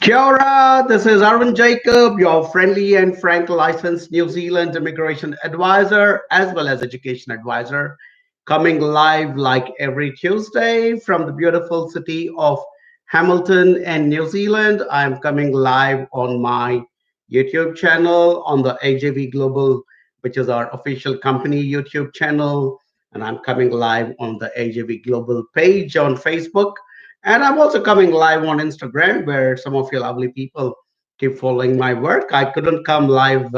Kia ora, this is Arvind Jacob, your friendly and frank licensed New Zealand immigration advisor as well as education advisor, coming live like every Tuesday from the beautiful city of Hamilton and New Zealand. I'm coming live on my YouTube channel on the AJV Global, which is our official company YouTube channel. And I'm coming live on the AJV Global page on Facebook, and I'm also coming live on Instagram, where some of you lovely people keep following my work. I couldn't come live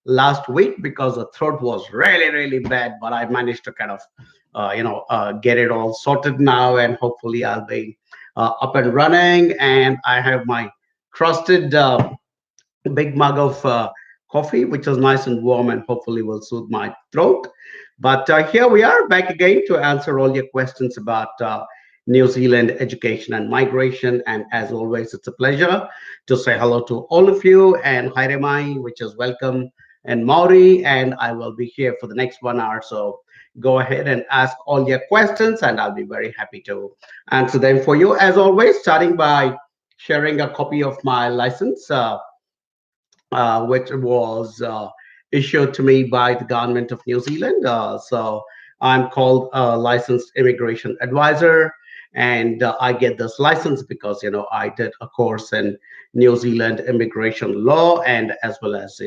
last week because the throat was really, really bad, but I managed to kind of, get it all sorted now, and hopefully I'll be up and running. And I have my trusted big mug of coffee, which is nice and warm, and hopefully will soothe my throat. But here we are back again to answer all your questions about New Zealand education and migration. And as always, it's a pleasure to say hello to all of you. And Haere Mai, which is welcome, and Maori. And I will be here for the next 1 hour. So go ahead and ask all your questions, and I'll be very happy to answer them for you. As always, starting by sharing a copy of my license. Which was issued to me by the government of New Zealand. So I'm called a licensed immigration advisor, and I get this license because I did a course in New Zealand immigration law, and as well as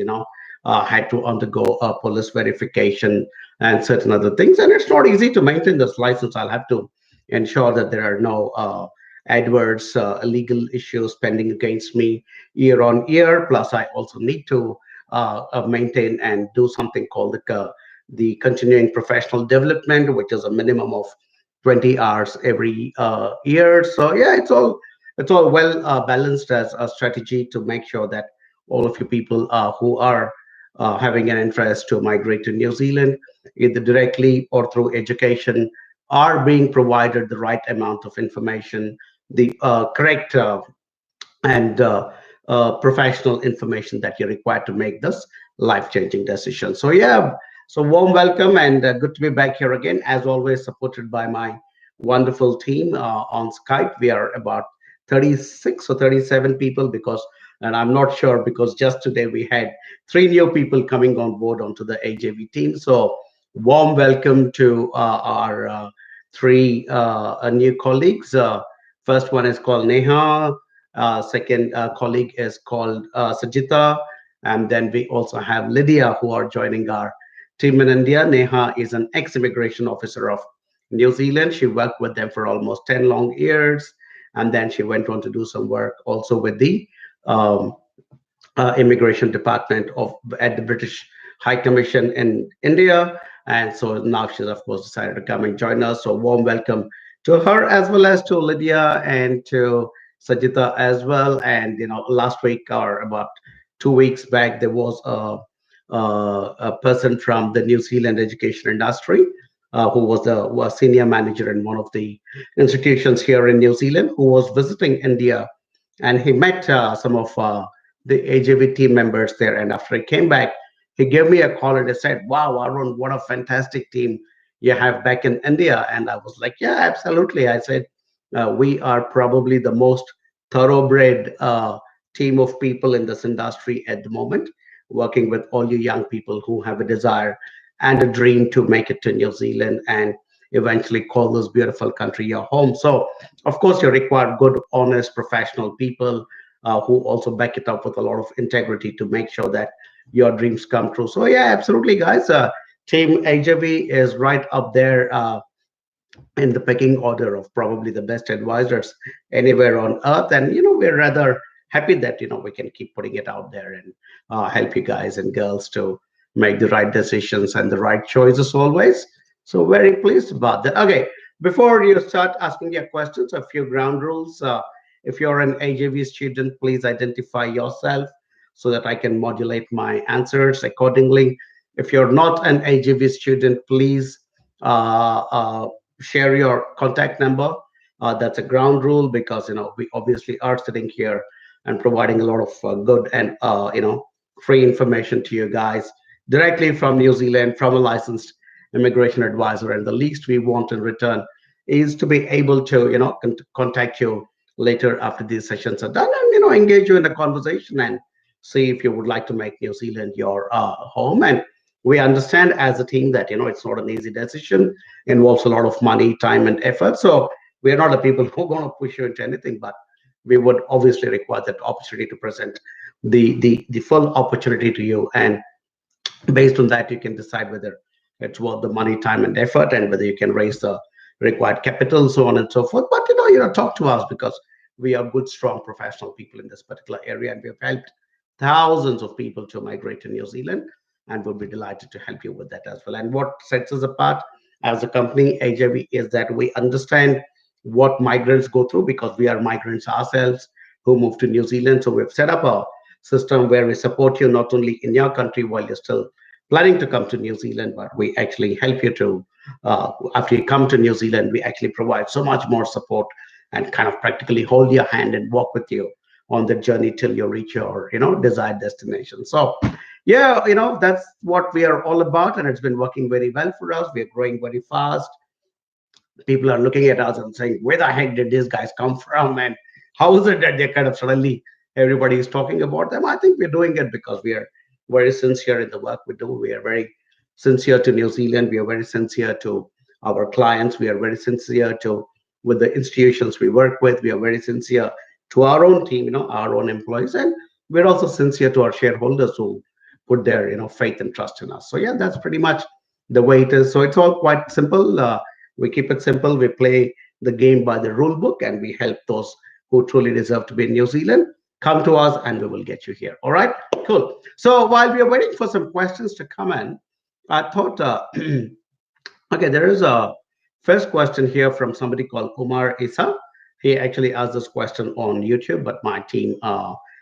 had to undergo a police verification and certain other things. And it's not easy to maintain this license. I'll have to ensure that there are no adverse legal issues pending against me year on year. Plus, I also need to maintain and do something called the continuing professional development, which is a minimum of 20 hours every year. So yeah, it's all well balanced as a strategy to make sure that all of you people who are having an interest to migrate to New Zealand, either directly or through education, are being provided the right amount of information, the correct and professional information that you're required to make this life-changing decision. So yeah, so warm welcome, and good to be back here again, as always, supported by my wonderful team on Skype. We are about 36 or 37 people, because, and I'm not sure, because just today we had 3 new people coming on board onto the AJV team. So warm welcome to our three new colleagues. First one is called Neha. Second colleague is called Sajita. And then we also have Lydia, who are joining our team in India. Neha is an ex-immigration officer of New Zealand. She worked with them for almost 10 long years. And then she went on to do some work also with the um, immigration department at the British High Commission in India. And so now she's, of course, decided to come and join us. So warm welcome to her, as well as to Lydia and to Sajita as well. And last week, or about 2 weeks back, there was a person from the New Zealand education industry who was senior manager in one of the institutions here in New Zealand, who was visiting India, and he met some of the AJV team members there. And after he came back, he gave me a call and he said, "Wow, Arun, what a fantastic team you have back in India." And I was like, "Yeah, absolutely." I said, "We are probably the most thoroughbred team of people in this industry at the moment, working with all you young people who have a desire and a dream to make it to New Zealand and eventually call this beautiful country your home." So, of course, you require good, honest, professional people who also back it up with a lot of integrity to make sure that your dreams come true. So, yeah, absolutely, guys. Team AJV is right up there in the pecking order of probably the best advisors anywhere on earth. And we're rather happy that we can keep putting it out there and help you guys and girls to make the right decisions and the right choices always. So very pleased about that. Okay, before you start asking your questions, a few ground rules. If you're an AJV student, please identify yourself so that I can modulate my answers accordingly. If you're not an AJV student, please share your contact number. That's a ground rule, because we obviously are sitting here and providing a lot of good and free information to you guys directly from New Zealand, from a licensed immigration advisor. And the least we want in return is to be able to contact you later after these sessions are done, and engage you in a conversation and see if you would like to make New Zealand your home. And we understand as a team that it's not an easy decision, involves a lot of money, time, and effort. So we are not the people who are going to push you into anything, but we would obviously require that opportunity to present the full opportunity to you, and based on that you can decide whether it's worth the money, time, and effort, and whether you can raise the required capital, so on and so forth. But talk to us, because we are good, strong, professional people in this particular area, and we have helped thousands of people to migrate to New Zealand, and we'll be delighted to help you with that as well. And what sets us apart as a company, AJV, is that we understand what migrants go through, because we are migrants ourselves who moved to New Zealand. So we've set up a system where we support you not only in your country while you're still planning to come to New Zealand, but we actually help you to, after you come to New Zealand, we actually provide so much more support and kind of practically hold your hand and walk with you on the journey till you reach your, desired destination. So, yeah, that's what we are all about, and it's been working very well for us. We're growing very fast. People are looking at us and saying, where the heck did these guys come from? And how is it that they kind of suddenly everybody is talking about them? I think we're doing it because we are very sincere in the work we do. We are very sincere to New Zealand. We are very sincere to our clients. We are very sincere to with the institutions we work with. We are very sincere to our own team, our own employees, and we're also sincere to our shareholders who put their faith and trust in us. So yeah, that's pretty much the way it is. So it's all quite simple. We keep it simple. We play the game by the rule book, and we help those who truly deserve to be in New Zealand come to us, and we will get you here. All right, cool. So while we are waiting for some questions to come in, I thought, okay, there is a first question here from somebody called Umar Isa. He actually asked this question on YouTube, but my team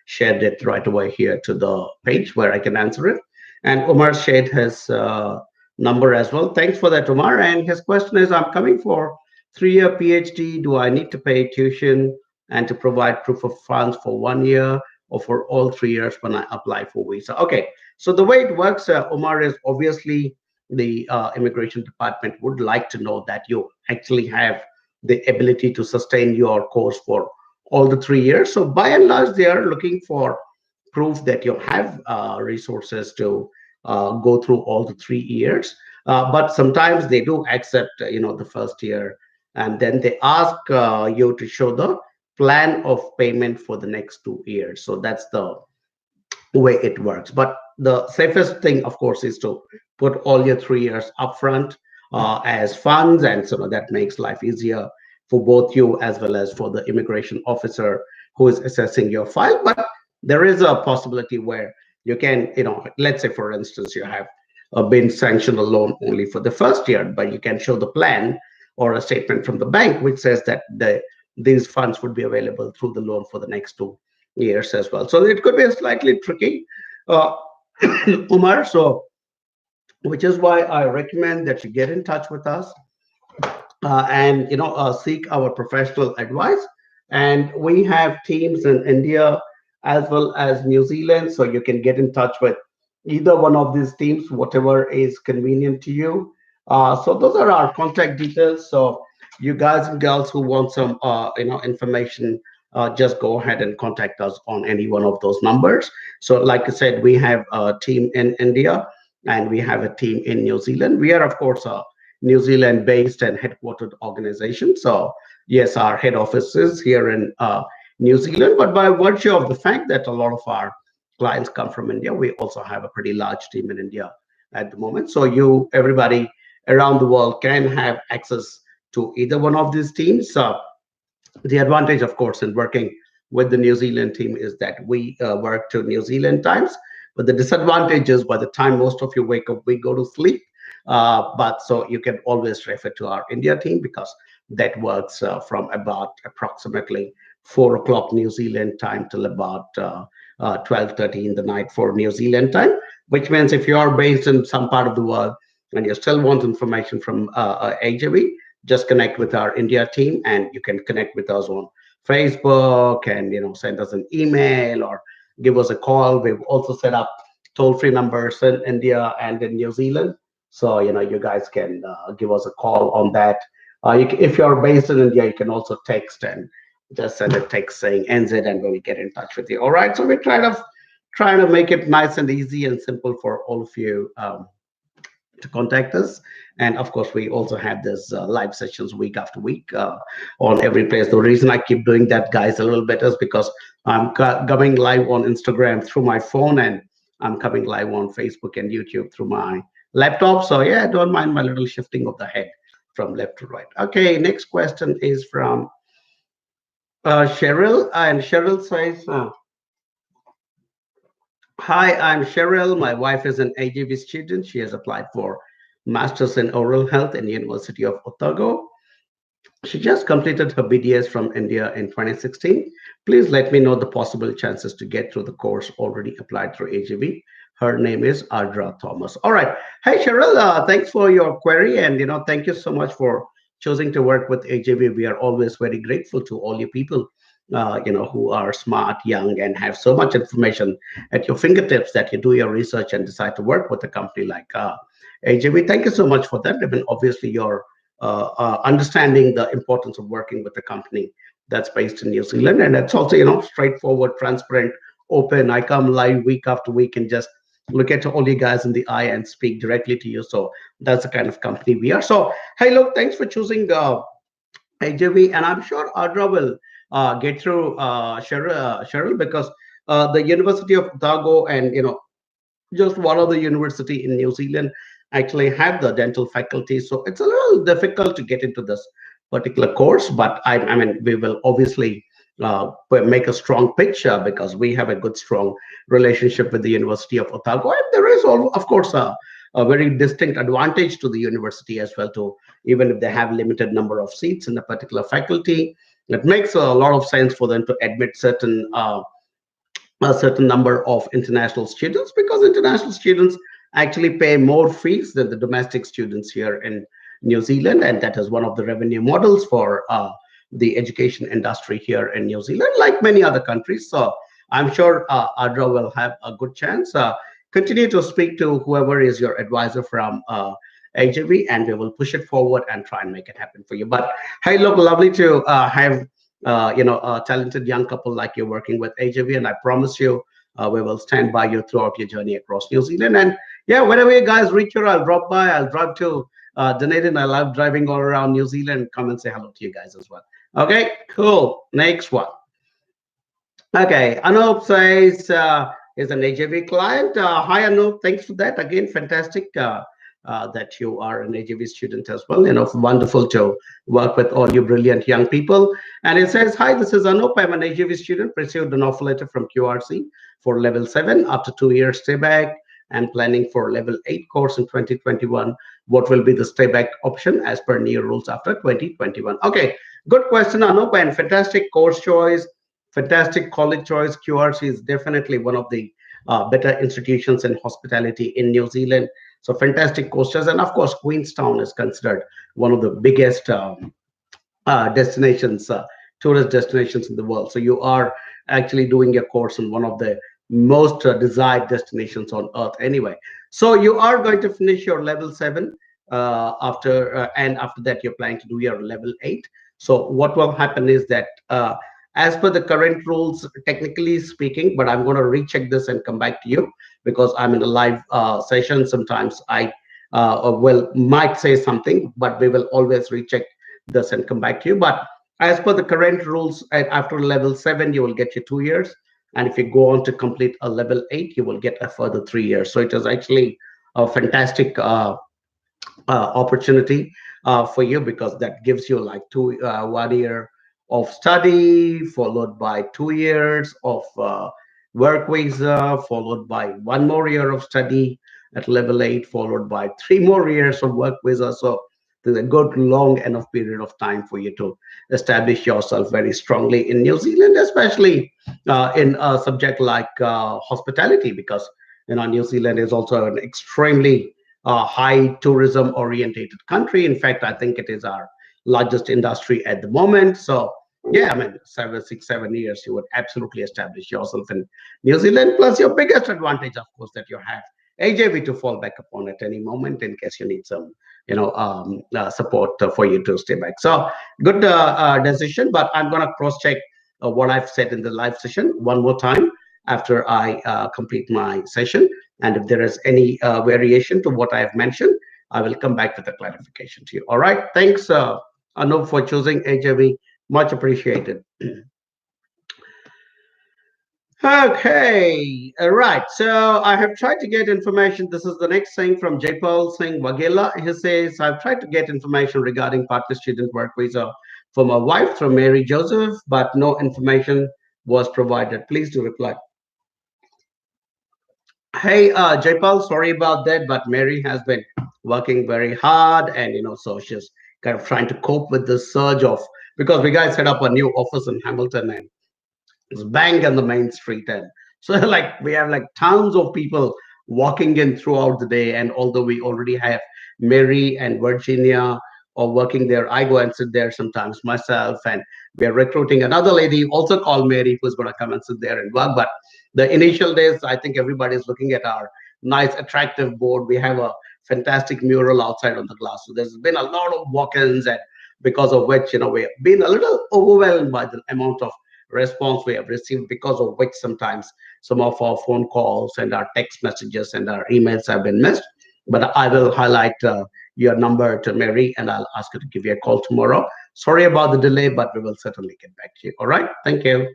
shared it right away here to the page where I can answer it. And Umar shared his number as well. Thanks for that, Umar. And his question is, I'm coming for 3-year PhD. Do I need to pay tuition and to provide proof of funds for 1 year or for all 3 years when I apply for visa? Okay, so the way it works, Umar, is obviously the immigration department would like to know that you actually have the ability to sustain your course for all the 3 years. So by and large, they are looking for proof that you have resources to go through all the 3 years. But sometimes they do accept, the first year, and then they ask you to show the plan of payment for the next 2 years. So that's the way it works. But the safest thing, of course, is to put all your 3 years upfront as funds, and so that makes life easier for both you as well as for the immigration officer who is assessing your file. But there is a possibility where you can, let's say, for instance, you have been sanctioned a loan only for the first year, but you can show the plan or a statement from the bank which says that these funds would be available through the loan for the next 2 years as well. So it could be slightly tricky, Umar. So, which is why I recommend that you get in touch with us and seek our professional advice. And we have teams in India as well as New Zealand, so you can get in touch with either one of these teams, whatever is convenient to you. So those are our contact details. So you guys and girls who want some information, just go ahead and contact us on any one of those numbers. So like I said, we have a team in India and we have a team in New Zealand. We are, of course, a New Zealand based and headquartered organization. So yes, our head office is here in New Zealand, but by virtue of the fact that a lot of our clients come from India, we also have a pretty large team in India at the moment. So everybody around the world can have access to either one of these teams. The advantage, of course, in working with the New Zealand team is that we work to New Zealand times. But the disadvantage is by the time most of you wake up, we go to sleep. But so you can always refer to our India team because that works from about approximately 4 o'clock New Zealand time till about 12:30 in the night for New Zealand time, which means if you are based in some part of the world and you still want information from AJV, just connect with our India team, and you can connect with us on Facebook and send us an email or give us a call. We've also set up toll-free numbers in India and in New Zealand, so you guys can give us a call on that. If you're based in India, you can also text and just send a text saying NZ and we will get in touch with you. All right. So we're trying to make it nice and easy and simple for all of you to contact us. And of course, we also have this live sessions week after week on every place. The reason I keep doing that, guys, a little bit is because I'm coming live on Instagram through my phone, and I'm coming live on Facebook and YouTube through my laptop. So yeah, don't mind my little shifting of the head from left to right. Okay, next question is from Cheryl, and Cheryl says, "Hi, I'm Cheryl. My wife is an AJV student. She has applied for Masters in Oral Health in University of Otago. She just completed her BDS from India in 2016. Please let me know the possible chances to get through the course already applied through AJV. Her name is Audra Thomas." All right. Hey, Cheryl, thanks for your query. And, thank you so much for choosing to work with AJV. We are always very grateful to all you people, who are smart, young, and have so much information at your fingertips that you do your research and decide to work with a company like AJV. Thank you so much for that. I mean, obviously, your understanding the importance of working with a company that's based in New Zealand, and it's also straightforward, transparent, open. I come live week after week and just look at all you guys in the eye and speak directly to you. So that's the kind of company we are. So hey, look, thanks for choosing AJV, and I'm sure Audra will get through Cheryl, because the University of Otago and just one other university in New Zealand actually have the dental faculty. So it's a little difficult to get into this particular course, but I mean, we will obviously make a strong picture because we have a good, strong relationship with the University of Otago. And there is, of course, a very distinct advantage to the university as well, too, even if they have limited number of seats in a particular faculty. It makes a lot of sense for them to admit a certain number of international students, because international students actually pay more fees than the domestic students here in New Zealand, and that is one of the revenue models for the education industry here in New Zealand, like many other countries. So I'm sure Audra will have a good chance. Continue to speak to whoever is your advisor from AJV, and we will push it forward and try and make it happen for you. But hey, look, lovely to have a talented young couple like you're working with AJV, and I promise you, we will stand by you throughout your journey across New Zealand. And yeah, whenever you guys reach here, I'll drop by. I'll drive to Dunedin. I love driving all around New Zealand. Come and say hello to you guys as well. Okay, cool. Next one. Okay, Anup says is an AJV client. Hi, Anup. Thanks for that. Again, fantastic that you are an AJV student as well. Wonderful to work with all you brilliant young people. And it says, "Hi, this is Anup. I'm an AJV student. Received an offer letter from QRC for level 7 after 2 years stay back and planning for level 8 course in 2021. What will be the stay back option as per new rules after 2021?" Okay, good question, Anup, and fantastic course choice. Fantastic college choice. QRC is definitely one of the better institutions in hospitality in New Zealand. So fantastic course choice. And of course, Queenstown is considered one of the biggest destinations, tourist destinations in the world. So you are actually doing a course in one of the most desired destinations on earth anyway. So you are going to finish your level 7 and after that you're planning to do your level 8. So what will happen is that as per the current rules, technically speaking, but I'm going to recheck this and come back to you because I'm in a live session. Sometimes I might say something, but we will always recheck this and come back to you. But as per the current rules, after level 7, you will get your 2 years. And if you go on to complete a level 8, you will get a further 3 years. So it is actually a fantastic opportunity for you, because that gives you like 1 year of study, followed by 2 years of work visa, followed by 1 more year of study at level 8, followed by 3 more years of work visa. So there's a good long enough period of time for you to establish yourself very strongly in New Zealand, especially in a subject like hospitality, because New Zealand is also an extremely high tourism orientated country. In fact, I think it is our largest industry at the moment. So yeah, I mean, 7 6 7 years, you would absolutely establish yourself in New Zealand. Plus, your biggest advantage, of course, that you have AJV to fall back upon at any moment in case you need some support for you to stay back. So good decision, but I'm going to cross check what I've said in the live session one more time after I complete my session. And if there is any variation to what I have mentioned, I will come back with a clarification to you. All right. Thanks, Anup, for choosing AJV. Much appreciated. Okay, all right. So I have tried to get information. This is the next thing from Jaipal Singh Wagela. He says, I've tried to get information regarding partner student work visa for my wife through Mary Joseph, but no information was provided. Please do reply. Hey, Jaipal, sorry about that, but Mary has been working very hard, and so she's kind of trying to cope with the surge of because we guys set up a new office in Hamilton, and it's bang on the main street, and so like we have like tons of people walking in throughout the day. And although we already have Mary and Virginia or working there, I go and sit there sometimes myself, and we are recruiting another lady also called Mary who's going to come and sit there and work. But the initial days, I think everybody's looking at our nice attractive board. We have a fantastic mural outside on the glass, so there's been a lot of walk-ins, and because of which we have been a little overwhelmed by the amount of response we have received, because of which sometimes some of our phone calls and our text messages and our emails have been missed. But I will highlight your number to Mary, and I'll ask her to give you a call tomorrow. Sorry about the delay, but we will certainly get back to you. All right. Thank you.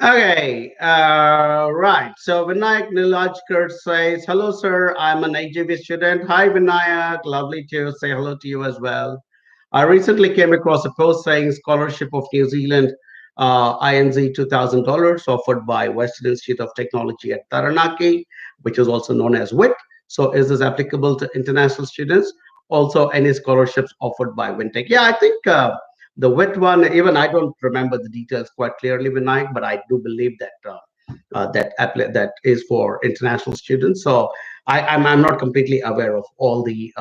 Okay, right. So Vinayak Nilajkar says, hello, sir. I'm an AJV student. Hi, Vinayak. Lovely to say hello to you as well. I recently came across a post saying scholarship of New Zealand INZ $2,000 offered by Western Institute of Technology at Taranaki, which is also known as WIT. So is this applicable to international students? Also, any scholarships offered by WinTech? Yeah, I think the WIT one, even I don't remember the details quite clearly, Vinayak, but I do believe that that is for international students. So I'm not completely aware of all the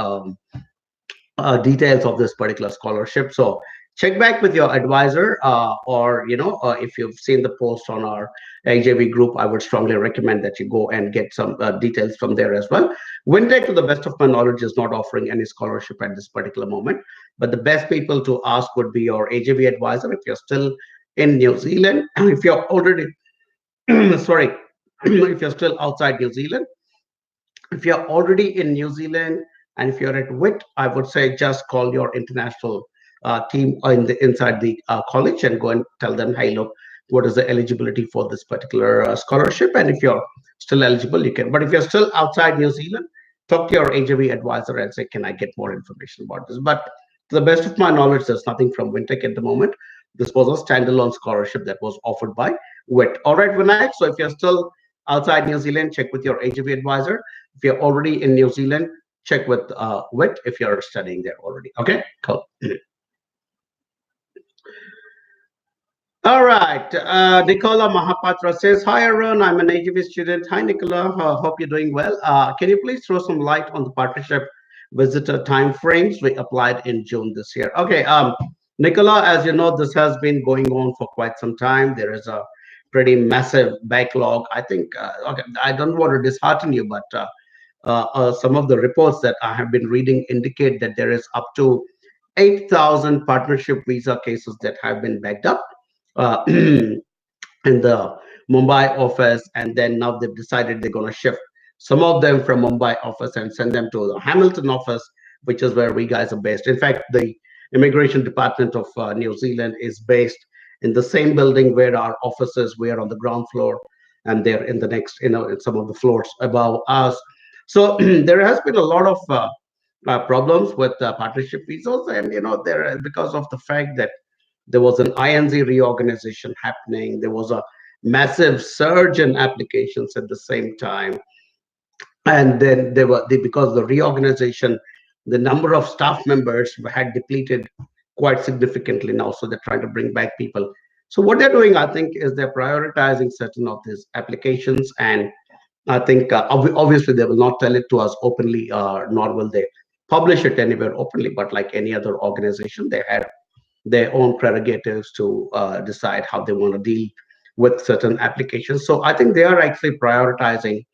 details of this particular scholarship. So check back with your advisor, or if you've seen the post on our AJV group, I would strongly recommend that you go and get some details from there as well. WinTech, to the best of my knowledge, is not offering any scholarship at this particular moment, but the best people to ask would be your AJV advisor if you're still in New Zealand. If you're already sorry, if you're still outside New Zealand, if you're already in New Zealand and if you're at WIT, I would say just call your international team inside the college and go and tell them, hey, look, what is the eligibility for this particular scholarship? And if you're still eligible, you can. But if you're still outside New Zealand, talk to your AJV advisor and say, can I get more information about this? But to the best of my knowledge, there's nothing from WinTech at the moment. This was a standalone scholarship that was offered by WIT. All right, Vinayak. So if you're still outside New Zealand, check with your AJV advisor. If you're already in New Zealand, check with WIT if you're studying there already. Okay, cool. All right. Nicola Mahapatra says, hi, Arun. I'm an AJV student. Hi, Nicola. Hope you're doing well. Can you please throw some light on the partnership visitor timeframes? We applied in June this year. Okay. Nicola, as you know, this has been going on for quite some time. There is a pretty massive backlog. I think, okay, I don't want to dishearten you, but some of the reports that I have been reading indicate that there is up to 8,000 partnership visa cases that have been backed up in the Mumbai office, and then now they've decided they're going to shift some of them from Mumbai office and send them to the Hamilton office, which is where we guys are based. In fact, the immigration department of New Zealand is based in the same building where our offices. We are on the ground floor, and they're in the next, in some of the floors above us. So there has been a lot of problems with partnership visas, and there because of the fact that there was an INZ reorganization happening. There was a massive surge in applications at the same time. And then because of the reorganization, the number of staff members had depleted quite significantly now. So they're trying to bring back people. So what they're doing, I think, is they're prioritizing certain of these applications. And I think obviously they will not tell it to us openly, nor will they publish it anywhere openly. But like any other organization, they have their own prerogatives to decide how they want to deal with certain applications. So I think they are actually prioritizing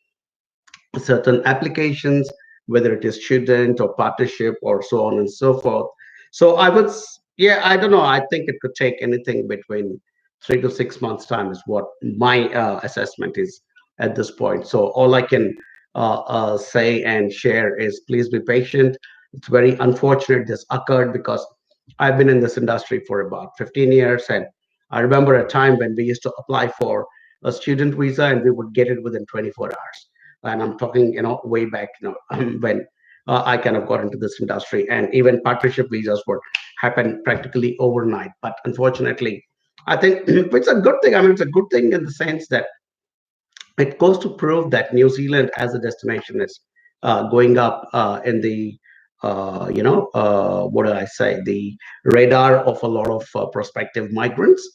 certain applications whether it is student or partnership or so on and so forth. So yeah, I don't know. I think it could take anything between 3 to 6 months time is what my assessment is at this point. So all I can say and share is please be patient. It's very unfortunate this occurred because I've been in this industry for about 15 years, and I remember a time when we used to apply for a student visa and we would get it within 24 hours. And I'm talking, way back, when I kind of got into this industry, and even partnership visas would happen practically overnight. But unfortunately, I think it's a good thing. I mean, it's a good thing in the sense that it goes to prove that New Zealand as a destination is going up in the what do I say, the radar of a lot of prospective migrants,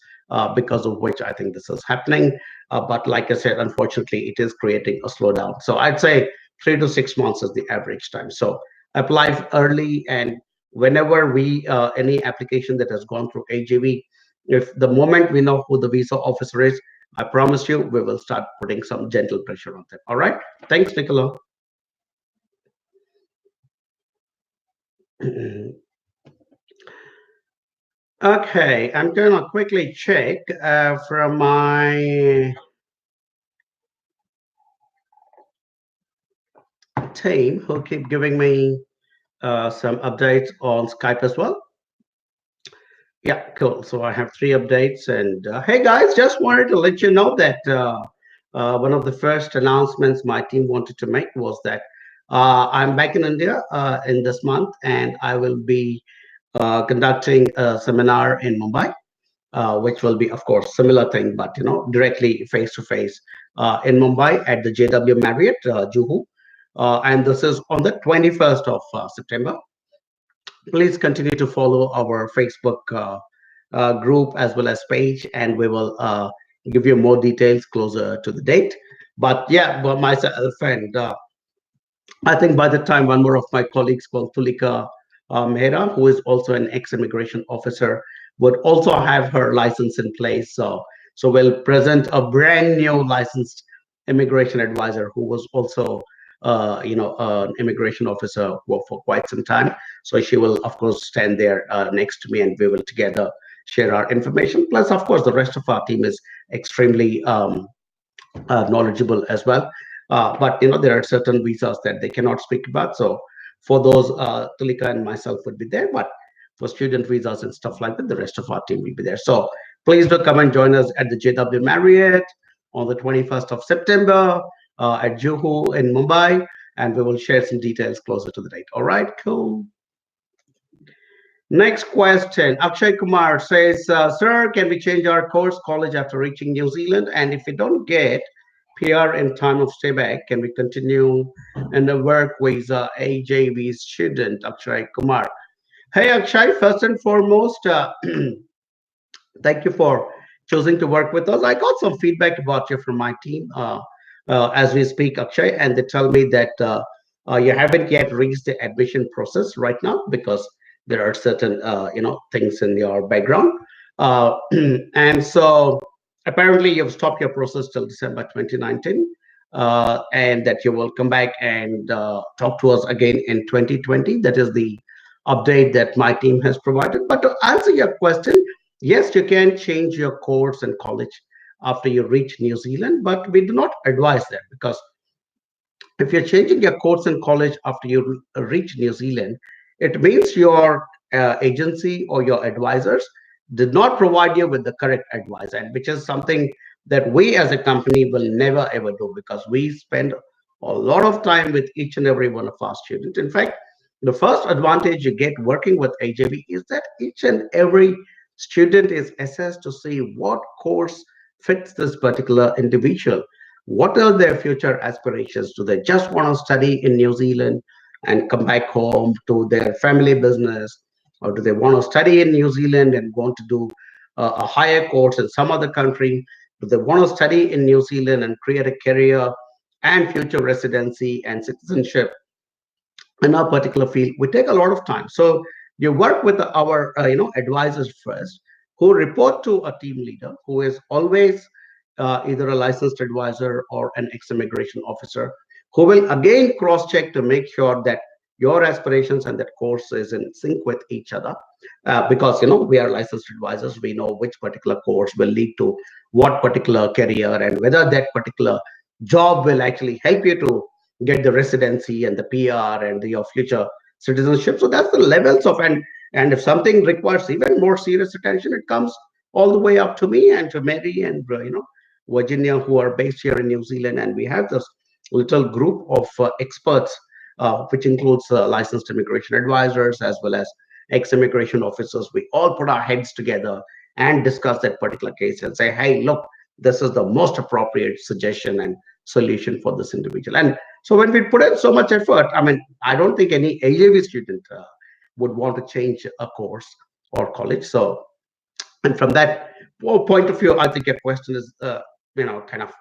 because of which I think this is happening. But like I said, unfortunately, it is creating a slowdown. So I'd say 3 to 6 months is the average time. So apply early, and whenever we any application that has gone through AJV, if the moment we know who the visa officer is, I promise you, we will start putting some gentle pressure on them. All right. Thanks, Nicola. Okay, I'm gonna quickly check from my team who keep giving me some updates on Skype as well. Yeah, cool. So I have 3 updates, and hey guys, just wanted to let you know that one of the first announcements my team wanted to make was that I'm back in India in this month, and I will be conducting a seminar in Mumbai, which will be, of course, similar thing, but directly face to face in Mumbai at the JW Marriott, Juhu, and this is on the 21st of September. Please continue to follow our Facebook group as well as page, and we will give you more details closer to the date. But yeah, but my friend, I think by the time one more of my colleagues called Tulika Mehra, who is also an ex-immigration officer, would also have her license in place. So we'll present a brand new licensed immigration advisor who was also, an immigration officer for quite some time. So she will, of course, stand there next to me, and we will together share our information. Plus, of course, the rest of our team is extremely knowledgeable as well. But there are certain visas that they cannot speak about. So for those, Tulika and myself would be there. But for student visas and stuff like that, the rest of our team will be there. So please do come and join us at the JW Marriott on the 21st of September at Juhu in Mumbai, and we will share some details closer to the date. All right, cool. Next question. Akshay Kumar says, Sir, can we change our course college after reaching New Zealand? And if we don't get PR in time of stay back, can we continue in the work visa AJV student? Akshay Kumar. Hey, Akshay, first and foremost, thank you for choosing to work with us. I got some feedback about you from my team as we speak, Akshay, and they tell me that you haven't yet reached the admission process right now because there are certain things in your background, and so apparently you've stopped your process till December 2019, and that you will come back and talk to us again in 2020. That is the update that my team has provided. But to answer your question, yes, you can change your course and college after you reach New Zealand, but we do not advise that because if you're changing your course in college after you reach New Zealand, it means your agency or your advisors did not provide you with the correct advice, and which is something that we as a company will never ever do because we spend a lot of time with each and every one of our students. In fact, the first advantage you get working with AJB is that each and every student is assessed to see what course fits this particular individual. What are their future aspirations? Do they just want to study in New Zealand and come back home to their family business? Or do they want to study in New Zealand and want to do a higher course in some other country? Do they want to study in New Zealand and create a career and future residency and citizenship in our particular field? We take a lot of time. So you work with our advisors first, who report to a team leader who is always either a licensed advisor or an ex-immigration officer who will again cross check to make sure that your aspirations and that course is in sync with each other. Because we are licensed advisors, we know which particular course will lead to what particular career, and whether that particular job will actually help you to get the residency and the PR and your future citizenship. So that's the levels of, and if something requires even more serious attention, it comes all the way up to me and to Mary and Virginia, who are based here in New Zealand, and we have this little group of experts, which includes licensed immigration advisors as well as ex-immigration officers. We all put our heads together and discuss that particular case and say, hey, look, this is the most appropriate suggestion and solution for this individual. And so when we put in so much effort, I mean, I don't think any AJV student would want to change a course or college. So, and from that point of view, I think your question is, kind of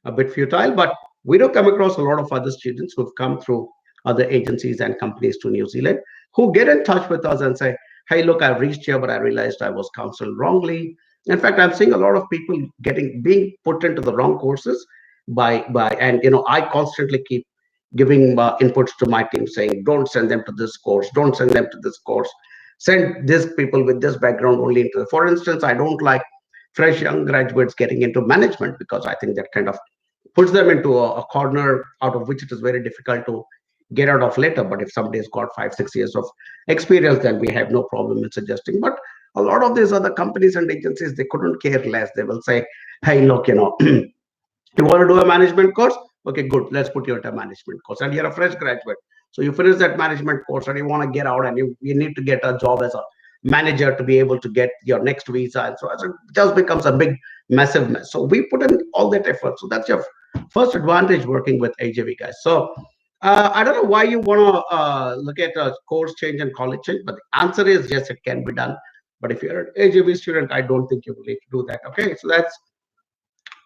a bit futile. But we do come across a lot of other students who've come through other agencies and companies to New Zealand who get in touch with us and say, "Hey, look, I've reached here, but I realized I was counseled wrongly." In fact, I'm seeing a lot of people being put into the wrong courses and I constantly keep giving inputs to my team saying, "Don't send them to this course. Don't send them to this course. Send these people with this background only into." For instance, I don't like fresh young graduates getting into management because I think that kind of puts them into a corner out of which it is very difficult to get out of later. But if somebody has got 5 6 years of experience, then we have no problem in suggesting. But a lot of these other companies and agencies, they couldn't care less. They will say, "Hey, look, you want to do a management course? Okay, good. Let's put you at a management course." And you're a fresh graduate. So you finish that management course and you want to get out and you need to get a job as a manager to be able to get your next visa. And so it just becomes a big, massive mess. So we put in all that effort. So that's your first advantage working with AJV guys. So I don't know why you want to look at a course change and college change, but the answer is yes, it can be done. But if you're an AJV student, I don't think you will need to do that. Okay, so that's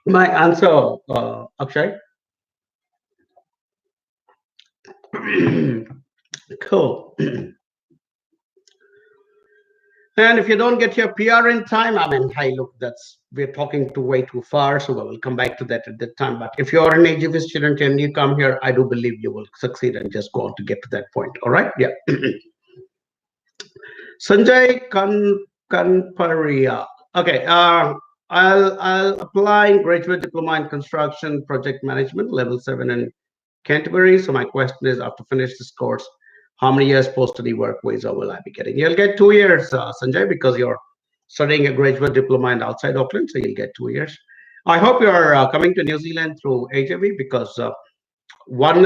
my answer, Akshay. Cool. And if you don't get your PR in time, I mean, hey, look, we're talking way too far, so we'll come back to that at that time. But if you're an AGV student and you come here, I do believe you will succeed and just go on to get to that point. All right? Yeah. Sanjay Kanparia. Okay. I'll apply graduate diploma in construction project management, level 7 in Canterbury. So my question is, after finish this course, how many years post-study work visa will I be getting? You'll get 2 years, Sanjay, because you're studying a graduate diploma in outside Auckland, so you'll get 2 years. I hope you're coming to New Zealand through AJV, because one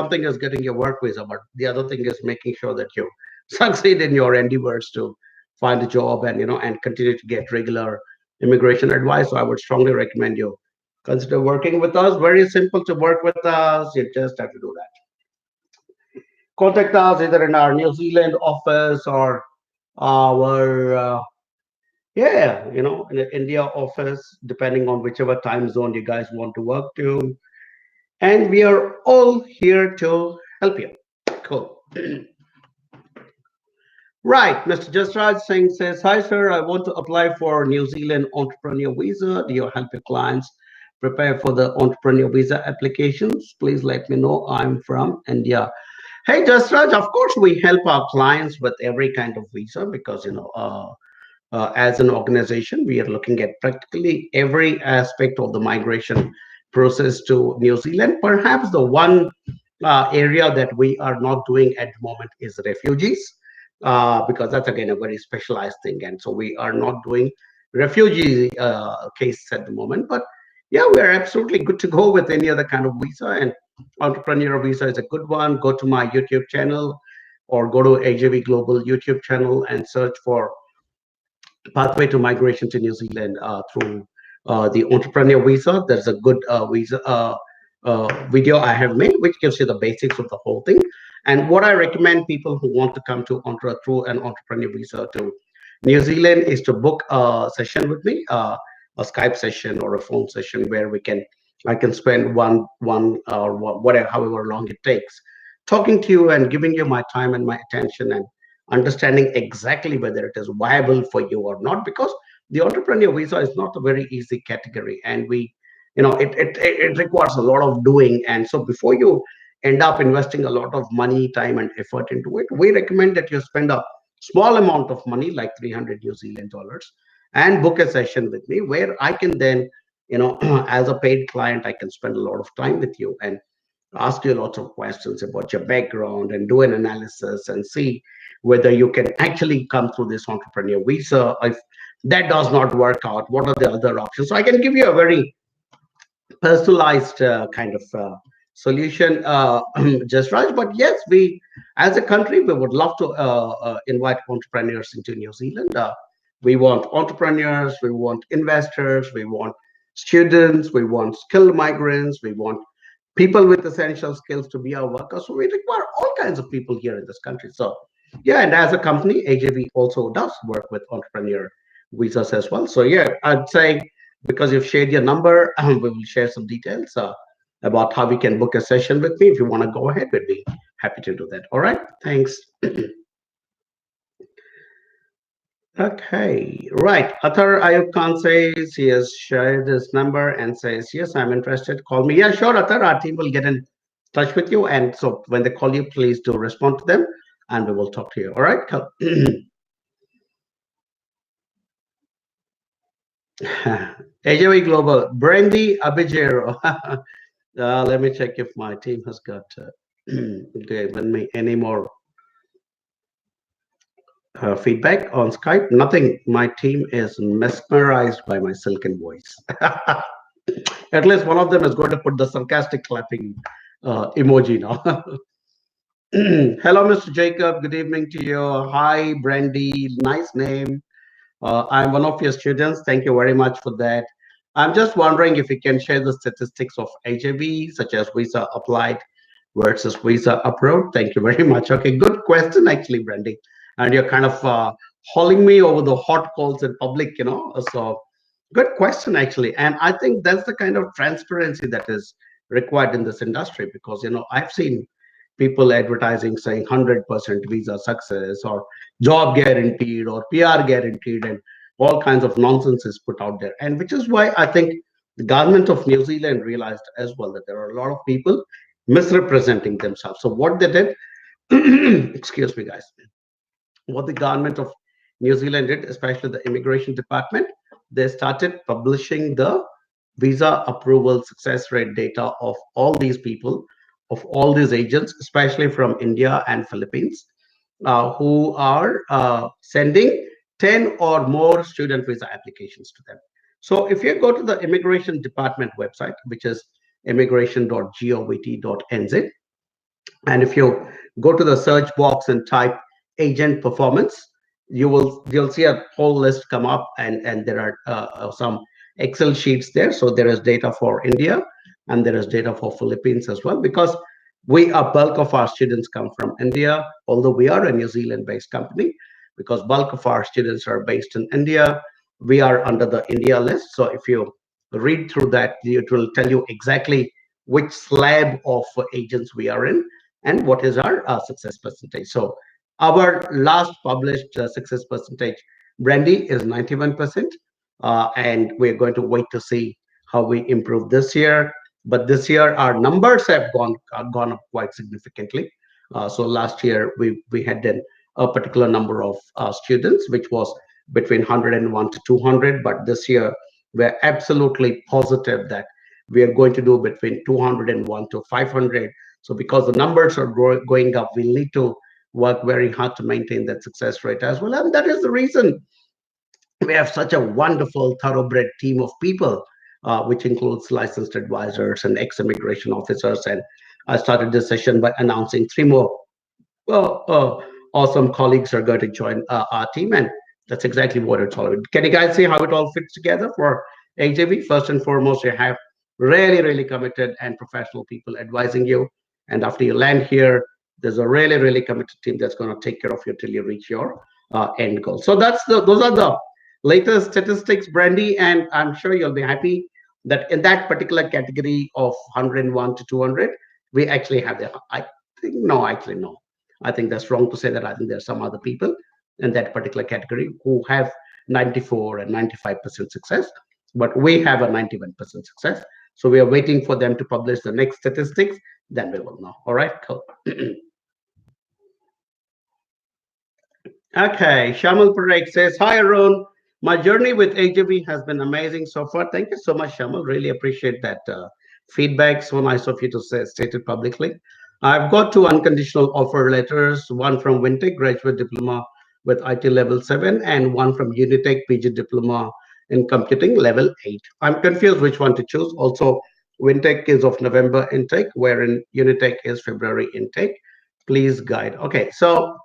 thing is getting your work visa, but the other thing is making sure that you succeed in your endeavors to find a job and continue to get regular immigration advice. So I would strongly recommend you consider working with us. Very simple to work with us. You just have to do that. Contact us either in our New Zealand office or our in the India office, depending on whichever time zone you guys want to work to. And we are all here to help you. Cool. Right, Mr. Jasraj Singh says, "Hi, sir. I want to apply for New Zealand entrepreneur visa. Do you help your clients prepare for the entrepreneur visa applications? Please let me know. I'm from India." Hey, Jasraj, of course, we help our clients with every kind of visa because, as an organization, we are looking at practically every aspect of the migration process to New Zealand. Perhaps the one area that we are not doing at the moment is refugees, because that's again a very specialized thing, and so we are not doing refugee cases at the moment. But yeah, we are absolutely good to go with any other kind of visa, and entrepreneur visa is a good one. Go to my YouTube channel or go to AJV Global YouTube channel and search for pathway to migration to New Zealand through the entrepreneur visa. There's a good visa video I have made, which gives you the basics of the whole thing. And what I recommend people who want to come to through an entrepreneur visa to New Zealand is to book a session with me, a Skype session or a phone session where I can spend one or whatever, however long it takes, talking to you and giving you my time and my attention and understanding exactly whether it is viable for you or not, because the entrepreneur visa is not a very easy category, and it requires a lot of doing. And so before you end up investing a lot of money, time, and effort into it, we recommend that you spend a small amount of money, like 300 New Zealand dollars, and book a session with me where I can then, as a paid client, I can spend a lot of time with you and ask you lots of questions about your background and do an analysis and see whether you can actually come through this entrepreneur visa. If that does not work out, what are the other options? So I can give you a very personalized kind of solution, just right. But yes, we, as a country, we would love to invite entrepreneurs into New Zealand. We want entrepreneurs, we want investors, we want students, we want skilled migrants, we want people with essential skills to be our workers. So we require all kinds of people here in this country. So yeah, and as a company, AJV also does work with entrepreneur visas as well. So yeah, I'd say because you've shared your number, we will share some details about how we can book a session with me. If you want to go ahead, we'd be happy to do that. All right, thanks. Okay, right. Athar Ayub Khan says he has shared his number and says, yes, I'm interested. Call me. Yeah, sure, Athar. Our team will get in touch with you. And so when they call you, please do respond to them and we will talk to you. All right. AJV Global, Brandy Abijero. Let me check if my team has got given me any more feedback on Skype. Nothing. My team is mesmerized by my silken voice. At least one of them is going to put the sarcastic clapping emoji now. Hello, Mr. Jacob. Good evening to you. Hi, Brandy. Nice name. I'm one of your students. Thank you very much for that. I'm just wondering if you can share the statistics of AJV, such as visa applied versus visa approved. Thank you very much. Okay, good question, actually, Brandy. And you're kind of hauling me over the hot coals in public, So, good question, actually. And I think that's the kind of transparency that is required in this industry because, I've seen people advertising saying 100% visa success or job guaranteed or PR guaranteed and all kinds of nonsense is put out there. And which is why I think the government of New Zealand realized as well that there are a lot of people misrepresenting themselves. So what they did, excuse me, guys, what the government of New Zealand did, especially the immigration department, they started publishing the visa approval success rate data of all these people, of all these agents, especially from India and Philippines, who are sending 10 or more student visa applications to them. So if you go to the immigration department website, which is immigration.govt.nz, and if you go to the search box and type agent performance, you'll see a whole list come up, and there are some Excel sheets there. So there is data for India and there is data for Philippines as well, because we a bulk of our students come from India, although we are a New Zealand based company, because bulk of our students are based in India. We are under the India list. So if you read through that, it will tell you exactly which slab of agents we are in and what is our success percentage. So our last published success percentage, Brandy, is 91%. And we're going to wait to see how we improve this year. But this year, our numbers have gone up quite significantly. So last year, we had then a particular number of students, which was between 101 to 200. But this year, we're absolutely positive that we are going to do between 201 to 500. So because the numbers are going up, we need to work very hard to maintain that success rate as well. And that is the reason we have such a wonderful, thoroughbred team of people, which includes licensed advisors and ex-immigration officers. And I started this session by announcing three more awesome colleagues are going to join our team. And that's exactly what it's all about. Can you guys see how it all fits together for AJV? First and foremost, you have really, really committed and professional people advising you. And after you land here, there's a really, really committed team that's going to take care of you till you reach your end goal. So those are the latest statistics, Brandy, and I'm sure you'll be happy that in that particular category of 101 to 200, we actually have the. I think no, actually no. I think that's wrong to say that. I think there are some other people in that particular category who have 94 and 95% success, but we have a 91% success. So we are waiting for them to publish the next statistics. Then we will know. All right, cool. Okay, Shamal Parekh says, "Hi Arun, my journey with AJV has been amazing so far. Thank you so much, Shamal. Really appreciate that feedback. So nice of you to say, state it publicly. I've got two unconditional offer letters, one from Wintech Graduate Diploma with IT Level 7 and one from Unitech PG Diploma in Computing Level 8. I'm confused which one to choose. Also, Wintech is of November intake, wherein Unitech is February intake. Please guide." Okay, so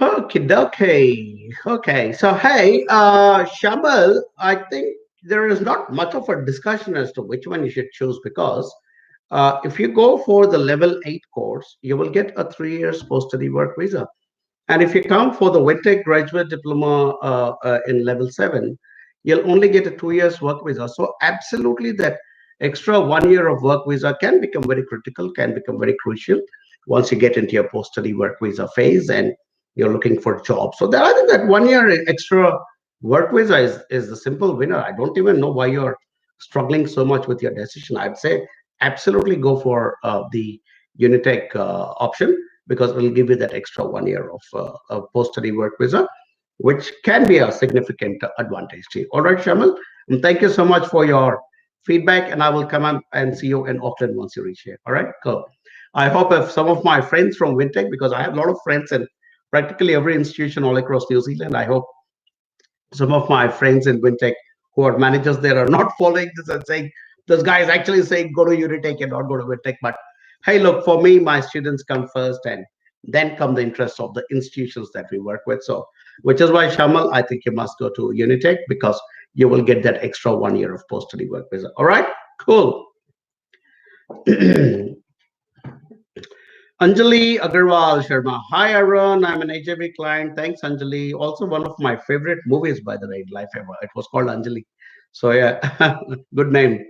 okay, okay, okay. So hey, Shamal, I think there is not much of a discussion as to which one you should choose because if you go for the level 8 course, you will get a 3 years post-study work visa. And if you come for the WETEC graduate diploma in level 7, you'll only get a 2 years work visa. So absolutely that extra 1 year of work visa can become very critical, can become very crucial once you get into your post-study work visa phase and you're looking for jobs. So that, I think that 1 year extra work visa is the simple winner. I don't even know why you're struggling so much with your decision. I'd say absolutely go for the Unitech option because it'll give you that extra 1 year of post-study work visa, which can be a significant advantage to you. All right, Shamal, and thank you so much for your feedback, and I will come up and see you in Auckland once you reach here. All right, cool. I hope if some of my friends from Wintech, because I have a lot of friends in practically every institution all across New Zealand, I hope some of my friends in Wintech who are managers there are not following this and saying, this guy is actually saying go to Unitech and not go to Wintech. But hey, look, for me, my students come first and then come the interests of the institutions that we work with. So, which is why, Shamal, I think you must go to Unitech because you will get that extra 1 year of post-study work visa. All right, cool. Anjali Agarwal Sharma. Hi, Arun. I'm an AJV client. Thanks, Anjali. Also, one of my favorite movies, by the way, in life ever. It was called Anjali. So, yeah, good name.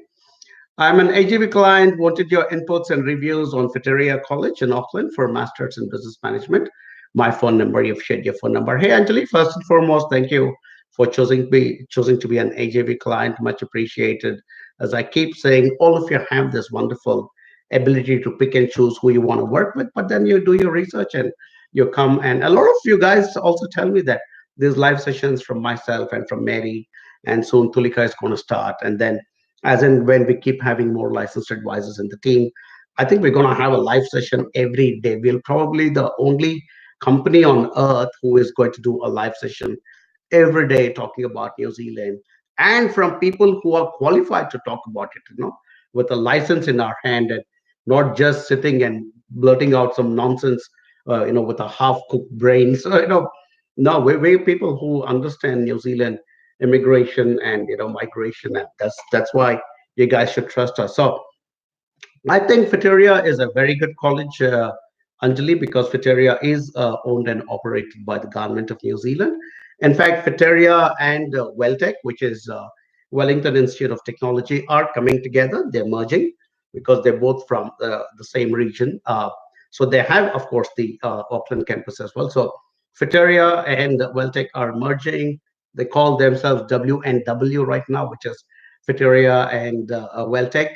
I'm an AJV client. Wanted your inputs and reviews on Fitteria College in Auckland for Masters in Business Management. My phone number, you've shared your phone number. Hey, Anjali, first and foremost, thank you for choosing to be an AJV client. Much appreciated. As I keep saying, all of you have this wonderful ability to pick and choose who you want to work with, but then you do your research and you come. And a lot of you guys also tell me that there's live sessions from myself and from Mary, and soon Tulika is going to start. And then as in when we keep having more licensed advisors in the team, I think we're going to have a live session every day. We'll probably the only company on earth who is going to do a live session every day talking about New Zealand, and from people who are qualified to talk about it, with a license in our hand and not just sitting and blurting out some nonsense, with a half-cooked brain. So, no, we're people who understand New Zealand immigration and migration, and that's why you guys should trust us. So I think Fitteria is a very good college, Anjali, because Fitteria is owned and operated by the government of New Zealand. In fact, Fitteria and Welltech, which is Wellington Institute of Technology, are coming together. They're merging because they're both from the same region. So they have, of course, the Auckland campus as well. So Fitteria and Welltech are merging. They call themselves WNW right now, which is Fitteria and Welltech.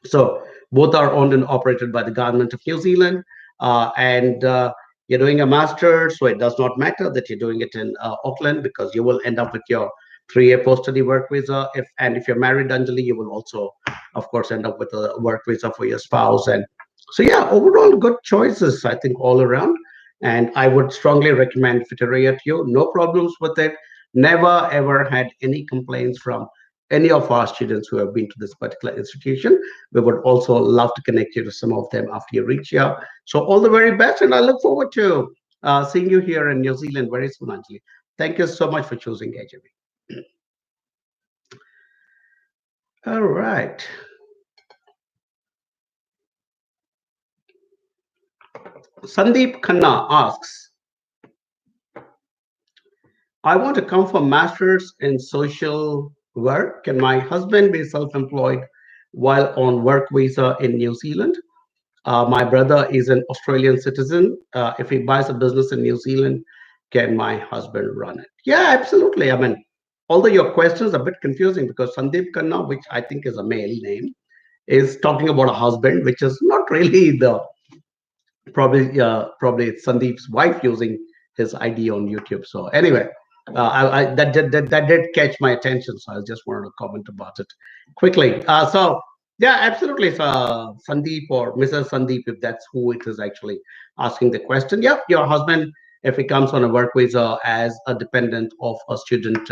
So both are owned and operated by the government of New Zealand. And you're doing a master, so it does not matter that you're doing it in Auckland because you will end up with your 3 year post-study work visa. If you're married, Anjali, you will also, of course, end up with a work visa for your spouse. And so, yeah, overall good choices, I think, all around. And I would strongly recommend Fitteria to you. No problems with it. Never ever had any complaints from any of our students who have been to this particular institution. We would also love to connect you to some of them after you reach here. So all the very best, and I look forward to seeing you here in New Zealand very soon, Anjali. Thank you so much for choosing AJV. All right. Sandeep Khanna asks, I want to come for masters in social work. Can my husband be self-employed while on work visa in New Zealand? My brother is an Australian citizen. If he buys a business in New Zealand, can my husband run it? Yeah, absolutely. I mean, although your question is a bit confusing because Sandeep Khanna, which I think is a male name, is talking about a husband, which is not really the probably it's Sandeep's wife using his ID on YouTube. So anyway, that did catch my attention, so I just wanted to comment about it quickly. So yeah, absolutely, Sandeep or Mrs. Sandeep, if that's who it is actually asking the question. Yeah, your husband, if he comes on a work visa as a dependent of a student,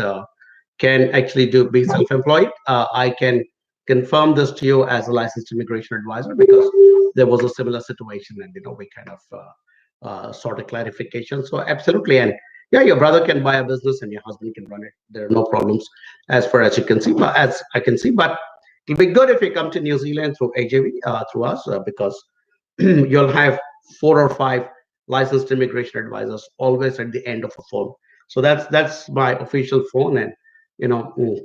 can actually do be self-employed. I can confirm this to you as a licensed immigration advisor because there was a similar situation, and we kind of sort of clarification. So absolutely, and yeah, your brother can buy a business and your husband can run it. There are no problems as far as you can see, but as I can see, but it'll be good if you come to New Zealand through AJV, through us, because you'll have 4 or 5 licensed immigration advisors always at the end of a phone. So that's my official phone, and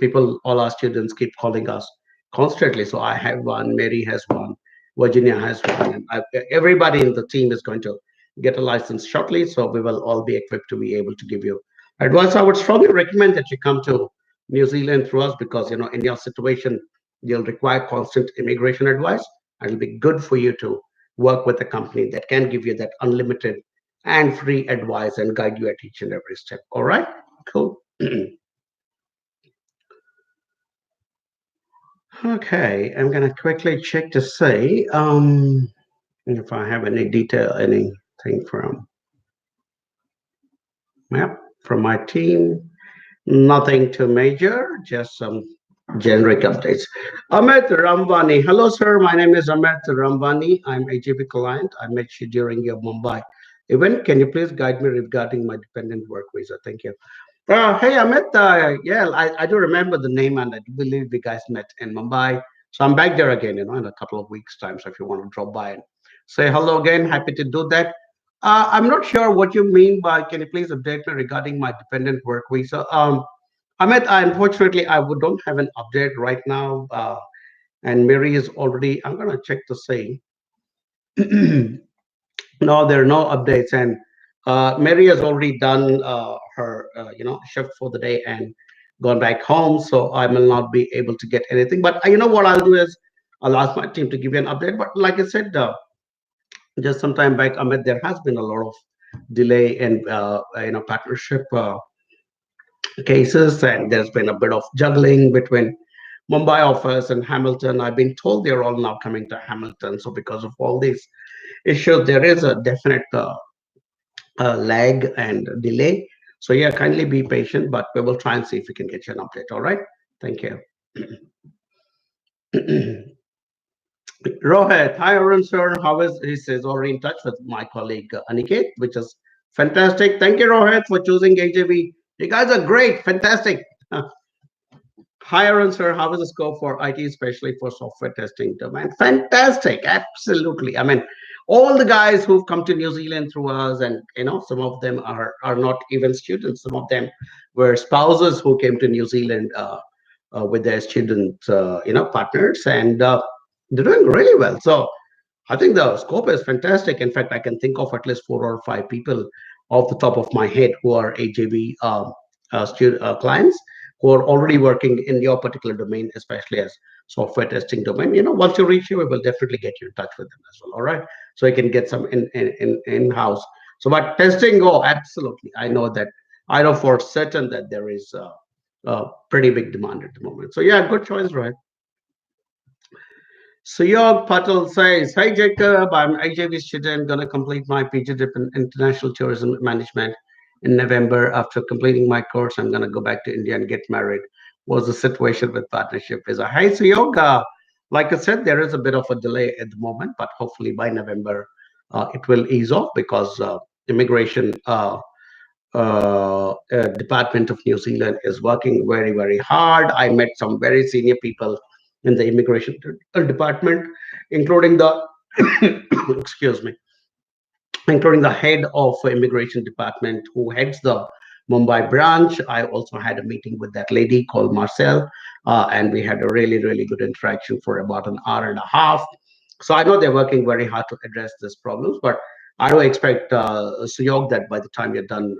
people, all our students keep calling us constantly. So I have one, Mary has one, Virginia has one, and everybody in the team is going to get a license shortly. So we will all be equipped to be able to give you advice. I would strongly recommend that you come to New Zealand through us because in your situation you'll require constant immigration advice, and it'll be good for you to work with a company that can give you that unlimited and free advice and guide you at each and every step. All right, cool. Okay, I'm gonna quickly check to see if I have any detail, anything yeah, from my team. Nothing too major, just some generic updates. Amit Ramvani. Hello, sir. My name is Amit Ramvani. I'm AJV client. I met you during your Mumbai event. Can you please guide me regarding my dependent work visa? Thank you. Hey, Amit. Yeah, I do remember the name, and I do believe we guys met in Mumbai. So I'm back there again, in a couple of weeks' time. So if you want to drop by and say hello again, happy to do that. I'm not sure what you mean by can you please update me regarding my dependent work visa? Amit, unfortunately, don't have an update right now. And Mary is already, I'm going to check to see. No, there are no updates. And Mary has already done her, shift for the day and gone back home. So I will not be able to get anything. But you know what I'll do is I'll ask my team to give you an update. But like I said, just some time back, Amit, there has been a lot of delay in, partnership cases, and there's been a bit of juggling between Mumbai office and Hamilton. I've been told they're all now coming to Hamilton. So because of all these issues, there is a definite lag and delay. So yeah, kindly be patient, but we will try and see if we can get you an update. All right. Thank you. Rohit, hi Arun sir. How is he says already in touch with my colleague Aniket, which is fantastic. Thank you, Rohit, for choosing AJV. You guys are great, fantastic. Hi, Aaron, sir. How is the scope for IT, especially for software testing domain? Fantastic. Absolutely. I mean, all the guys who've come to New Zealand through us, and some of them are not even students. Some of them were spouses who came to New Zealand with their student, partners, and they're doing really well. So I think the scope is fantastic. In fact, I can think of at least 4 or 5 people off the top of my head who are AJV clients who are already working in your particular domain, especially as software testing domain. Once you reach here, we will definitely get you in touch with them as well. All right, so you can get some in house. So, but testing, oh, absolutely. I know that. I know for certain that there is a pretty big demand at the moment. So, yeah, good choice, right? Suyog Patel says, "Hi Jacob, I'm AJV student, gonna complete my PG dip in international tourism management in November. After completing my course, I'm gonna go back to India and get married. What's the situation with partnership visa?" Hi Suyog, like I said, there is a bit of a delay at the moment, but hopefully by November it will ease off because immigration Department of New Zealand is working very, very hard. I met some very senior people in the immigration department, including the excuse me, including the head of immigration department who heads the Mumbai branch. I also had a meeting with that lady called Marcel, and we had a really, really good interaction for about an hour and a half. So I know they're working very hard to address these problems, but I do expect, Suyog, that by the time you're done,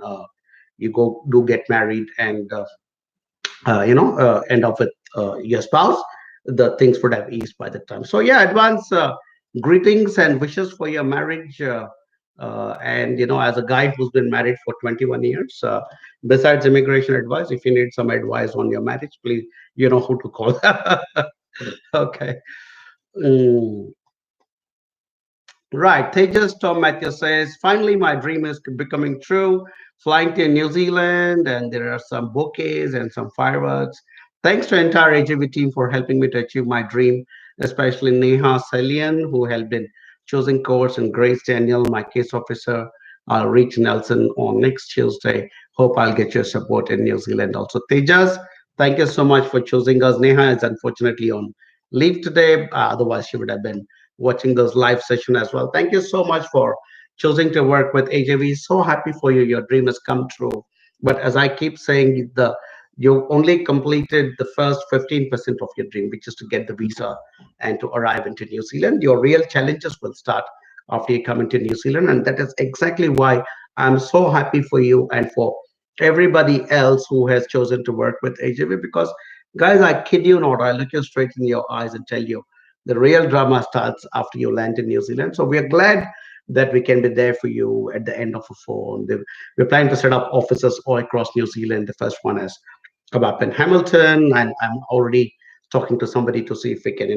you go do get married and end up with your spouse, the things would have eased by the time. So yeah, advance greetings and wishes for your marriage. And as a guy who's been married for 21 years, besides immigration advice, if you need some advice on your marriage, please, you know who to call. Okay. Mm. Right. Tejas Tom Matthew says, finally, my dream is becoming true. Flying to New Zealand, and there are some bouquets and some fireworks. Thanks to entire AJV team for helping me to achieve my dream, especially Neha Salian, who helped in choosing course, and Grace Daniel, my case officer. I'll reach Nelson on next Tuesday. Hope I'll get your support in New Zealand also. Tejas, thank you so much for choosing us. Neha is unfortunately on leave today. Otherwise, she would have been watching those live session as well. Thank you so much for choosing to work with AJV. So happy for you. Your dream has come true. But as I keep saying, the you only completed the first 15% of your dream, which is to get the visa and to arrive into New Zealand. Your real challenges will start after you come into New Zealand. And that is exactly why I'm so happy for you and for everybody else who has chosen to work with AJV. Because, guys, I kid you not, I look you straight in your eyes and tell you the real drama starts after you land in New Zealand. So we are glad that we can be there for you at the end of a phone. We're planning to set up offices all across New Zealand. The first one has come up in Hamilton, and I'm already talking to somebody to see if we can,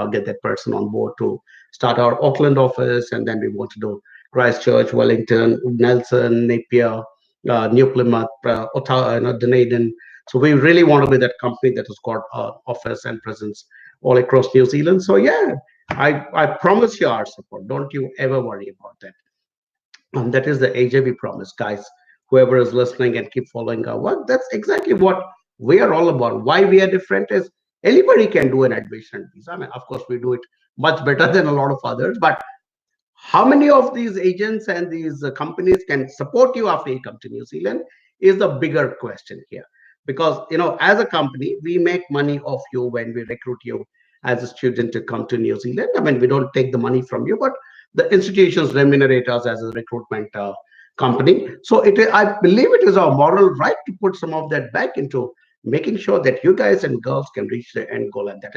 get that person on board to start our Auckland office, and then we want to do Christchurch, Wellington, Nelson, Napier, New Plymouth, Ottawa, Dunedin. So we really want to be that company that has got office and presence all across New Zealand. So yeah, I promise you our support. Don't you ever worry about that. That is the AJV promise, guys. Whoever is listening and keep following our work, that's exactly what we are all about. Why we are different is anybody can do an admission visa. I mean, of course, we do it much better than a lot of others, but how many of these agents and these companies can support you after you come to New Zealand is the bigger question here. Because, as a company, we make money off you when we recruit you as a student to come to New Zealand. I mean, we don't take the money from you, but the institutions remunerate us as a recruitment company. So I believe it is our moral right to put some of that back into making sure that you guys and girls can reach the end goal. And that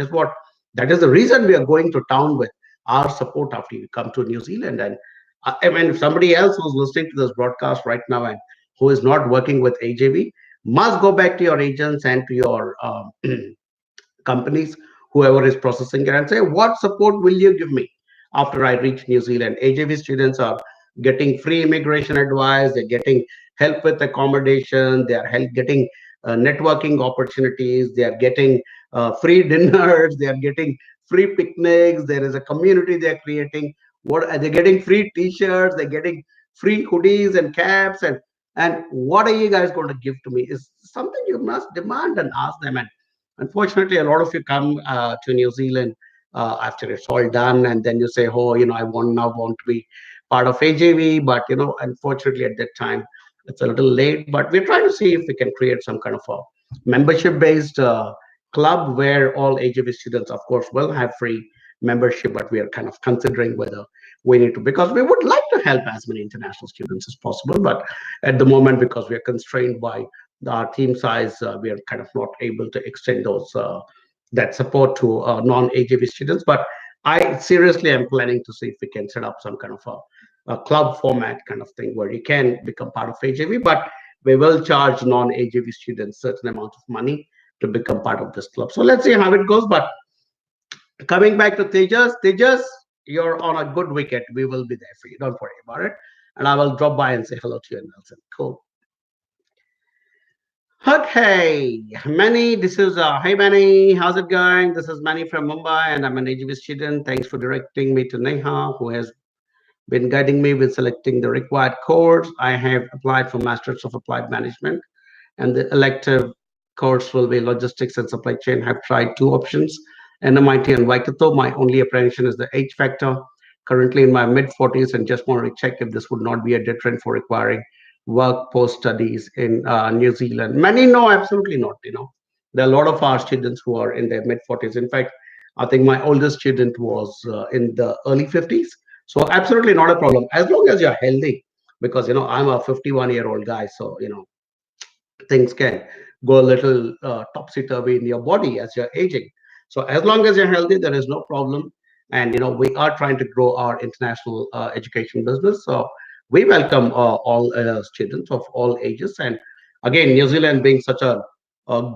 is the reason we are going to town with our support after you come to New Zealand. And I mean, if somebody else who's listening to this broadcast right now and who is not working with AJV must go back to your agents and to your companies, whoever is processing it, and say, what support will you give me after I reach New Zealand? AJV students are getting free immigration advice, they're getting help with accommodation, they are getting networking opportunities, they are getting free dinners, they are getting free picnics, there is a community they're creating. What are they getting? Free t-shirts, they're getting free hoodies and caps, and what are you guys going to give to me is something you must demand and ask them. And unfortunately, a lot of you come to New Zealand after it's all done, and then you say, "Oh, I want to be part of AJV," but unfortunately, at that time, it's a little late. But we're trying to see if we can create some kind of a membership-based club where all AJV students, of course, will have free membership. But we are kind of considering whether we need to, because we would like to help as many international students as possible. But at the moment, because we are constrained by our team size, we are kind of not able to extend those that support to non-AJV students. But I seriously am planning to see if we can set up some kind of a club format kind of thing where you can become part of AJV, but we will charge non-AJV students certain amount of money to become part of this club. So let's see how it goes. But coming back to Tejas, you're on a good wicket. We will be there for you. Don't worry about it. And I will drop by and say hello to you, Nelson. Cool. Okay, Manny, this is hey Manny, how's it going? This is Manny from Mumbai, and I'm an AGV student. Thanks for directing me to Neha, who has been guiding me with selecting the required course. I have applied for Masters of Applied Management, and the elective course will be Logistics and Supply Chain. I've tried two options, NMIT and Waikato. My only apprehension is the age factor. Currently in my mid 40s, and just wanted to check if this would not be a deterrent for requiring work post studies in New Zealand. Many no, absolutely not. There are a lot of our students who are in their mid 40s. In fact, I think my oldest student was in the early 50s. So absolutely not a problem as long as you're healthy. Because I'm a 51-year-old guy, so things can go a little topsy-turvy in your body as you're aging. So as long as you're healthy, there is no problem. And we are trying to grow our international education business. So we welcome all students of all ages. And again, New Zealand being such a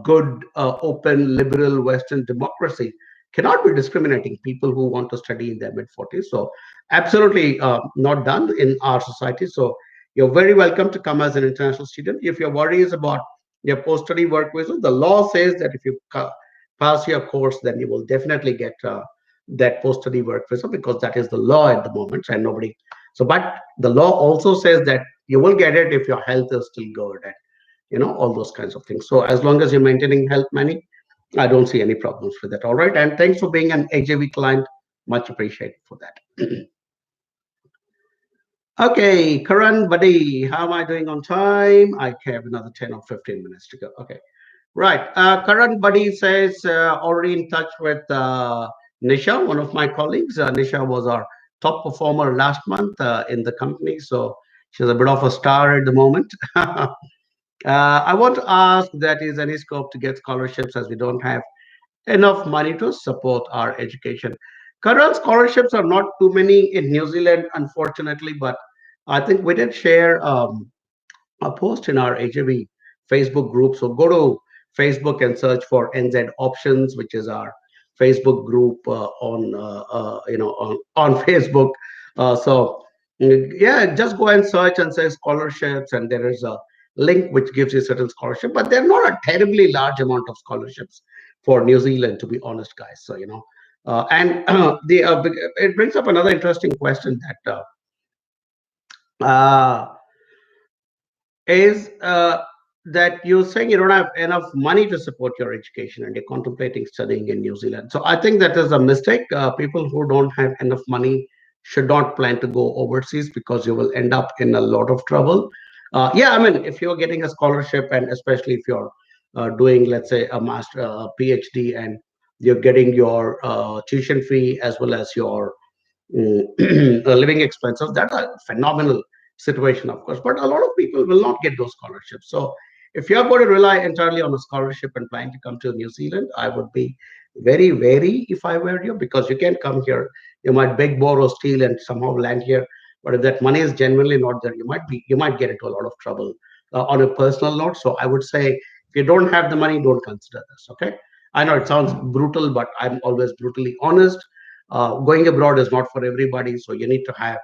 good, open, liberal Western democracy cannot be discriminating people who want to study in their mid 40s. So absolutely not done in our society. So you're very welcome to come as an international student. If your worry is about your post-study work visa, the law says that if you pass your course, then you will definitely get that post-study work visa, because that is the law at the moment, and nobody. So, but the law also says that you will get it if your health is still good, and all those kinds of things. So, as long as you're maintaining health money, I don't see any problems with that. All right, and thanks for being an AJV client. Much appreciated for that. Okay, Karan, buddy, how am I doing on time? I have another 10 or 15 minutes to go. Okay. Right. Current buddy says already in touch with Nisha, one of my colleagues. Nisha was our top performer last month in the company, so she's a bit of a star at the moment. I want to ask that is any scope to get scholarships, as we don't have enough money to support our education. Current scholarships are not too many in New Zealand, unfortunately, but I think we did share. A post in our AJV Facebook group. So go to Facebook and search for NZ Options, which is our Facebook group on Facebook. Yeah, just go and search and say scholarships, and there is a link which gives you certain scholarship, but they're not a terribly large amount of scholarships for New Zealand, to be honest, guys. So and the it brings up another interesting question that. Is that you're saying you don't have enough money to support your education and you're contemplating studying in New Zealand. So I think that is a mistake. People who don't have enough money should not plan to go overseas, because you will end up in a lot of trouble. Yeah, I mean, if you're getting a scholarship, and especially if you're doing, let's say, a master, PhD, and you're getting your tuition fee as well as your living expenses, that's a phenomenal situation, of course. But a lot of people will not get those scholarships. So if you're going to rely entirely on a scholarship and plan to come to New Zealand, I would be very wary if I were you, because you can come here, you might beg, borrow, steal, and somehow land here. But if that money is genuinely not there, you might get into a lot of trouble on a personal note. So I would say, if you don't have the money, don't consider this. Okay. I know it sounds brutal, but I'm always brutally honest. Going abroad is not for everybody. So you need to have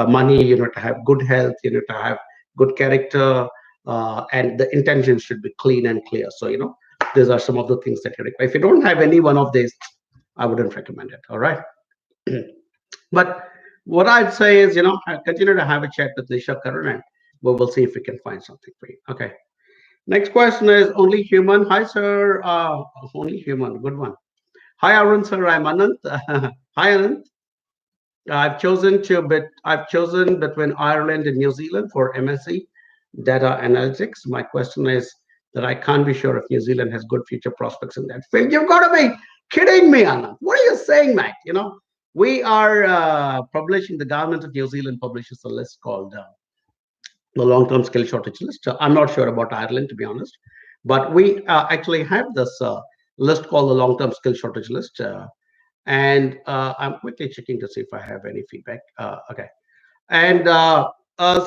money, you need to have good health, you need to have good character, and the intention should be clean and clear. So, these are some of the things that you require. If you don't have any one of these, I wouldn't recommend it. All right. But what I'd say is, continue to have a chat with Nisha Karan, and we will see if we can find something for you. Okay. Next question is only human. Hi, sir. Only human. Good one. Hi, Arun, sir. I'm Anant. Hi, Anant. I've chosen between Ireland and New Zealand for MSc data analytics. My question is that I can't be sure if New Zealand has good future prospects in that field. You've got to be kidding me, Anand. What are you saying, Matt? We are publishing. The government of New Zealand publishes a list called the long-term skill shortage list. I'm not sure about Ireland, to be honest, but we actually have this list called the long-term skill shortage list. And I'm quickly checking to see if I have any feedback. Okay. And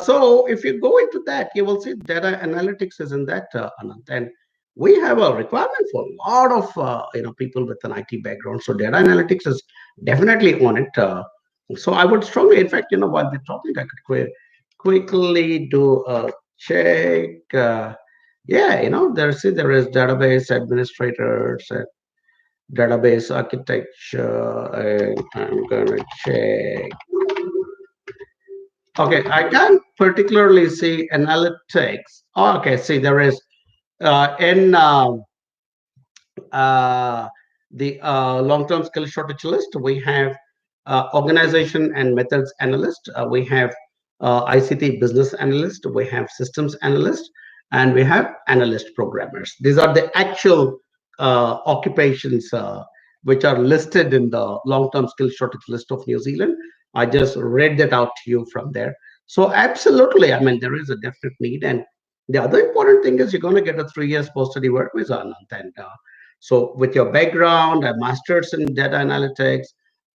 so if you go into that, you will see data analytics is in that, Anant. And we have a requirement for a lot of people with an IT background. So data analytics is definitely on it. So I would strongly, in fact, while we're talking, I could quickly do a check. Yeah, there is database administrators, database architecture, and I'm gonna check. Okay, I can't particularly see analytics. Oh, okay, see there is in uh, the long-term skill shortage list. We have organization and methods analyst. We have ICT business analyst. We have systems analyst, and we have analyst programmers. These are the actual occupations which are listed in the long-term skill shortage list of New Zealand. I just read that out to you from there. So absolutely, I mean, there is a definite need, and The other important thing is you're going to get a 3 years post-study work visa, Anant. And so with your background, a master's in data analytics,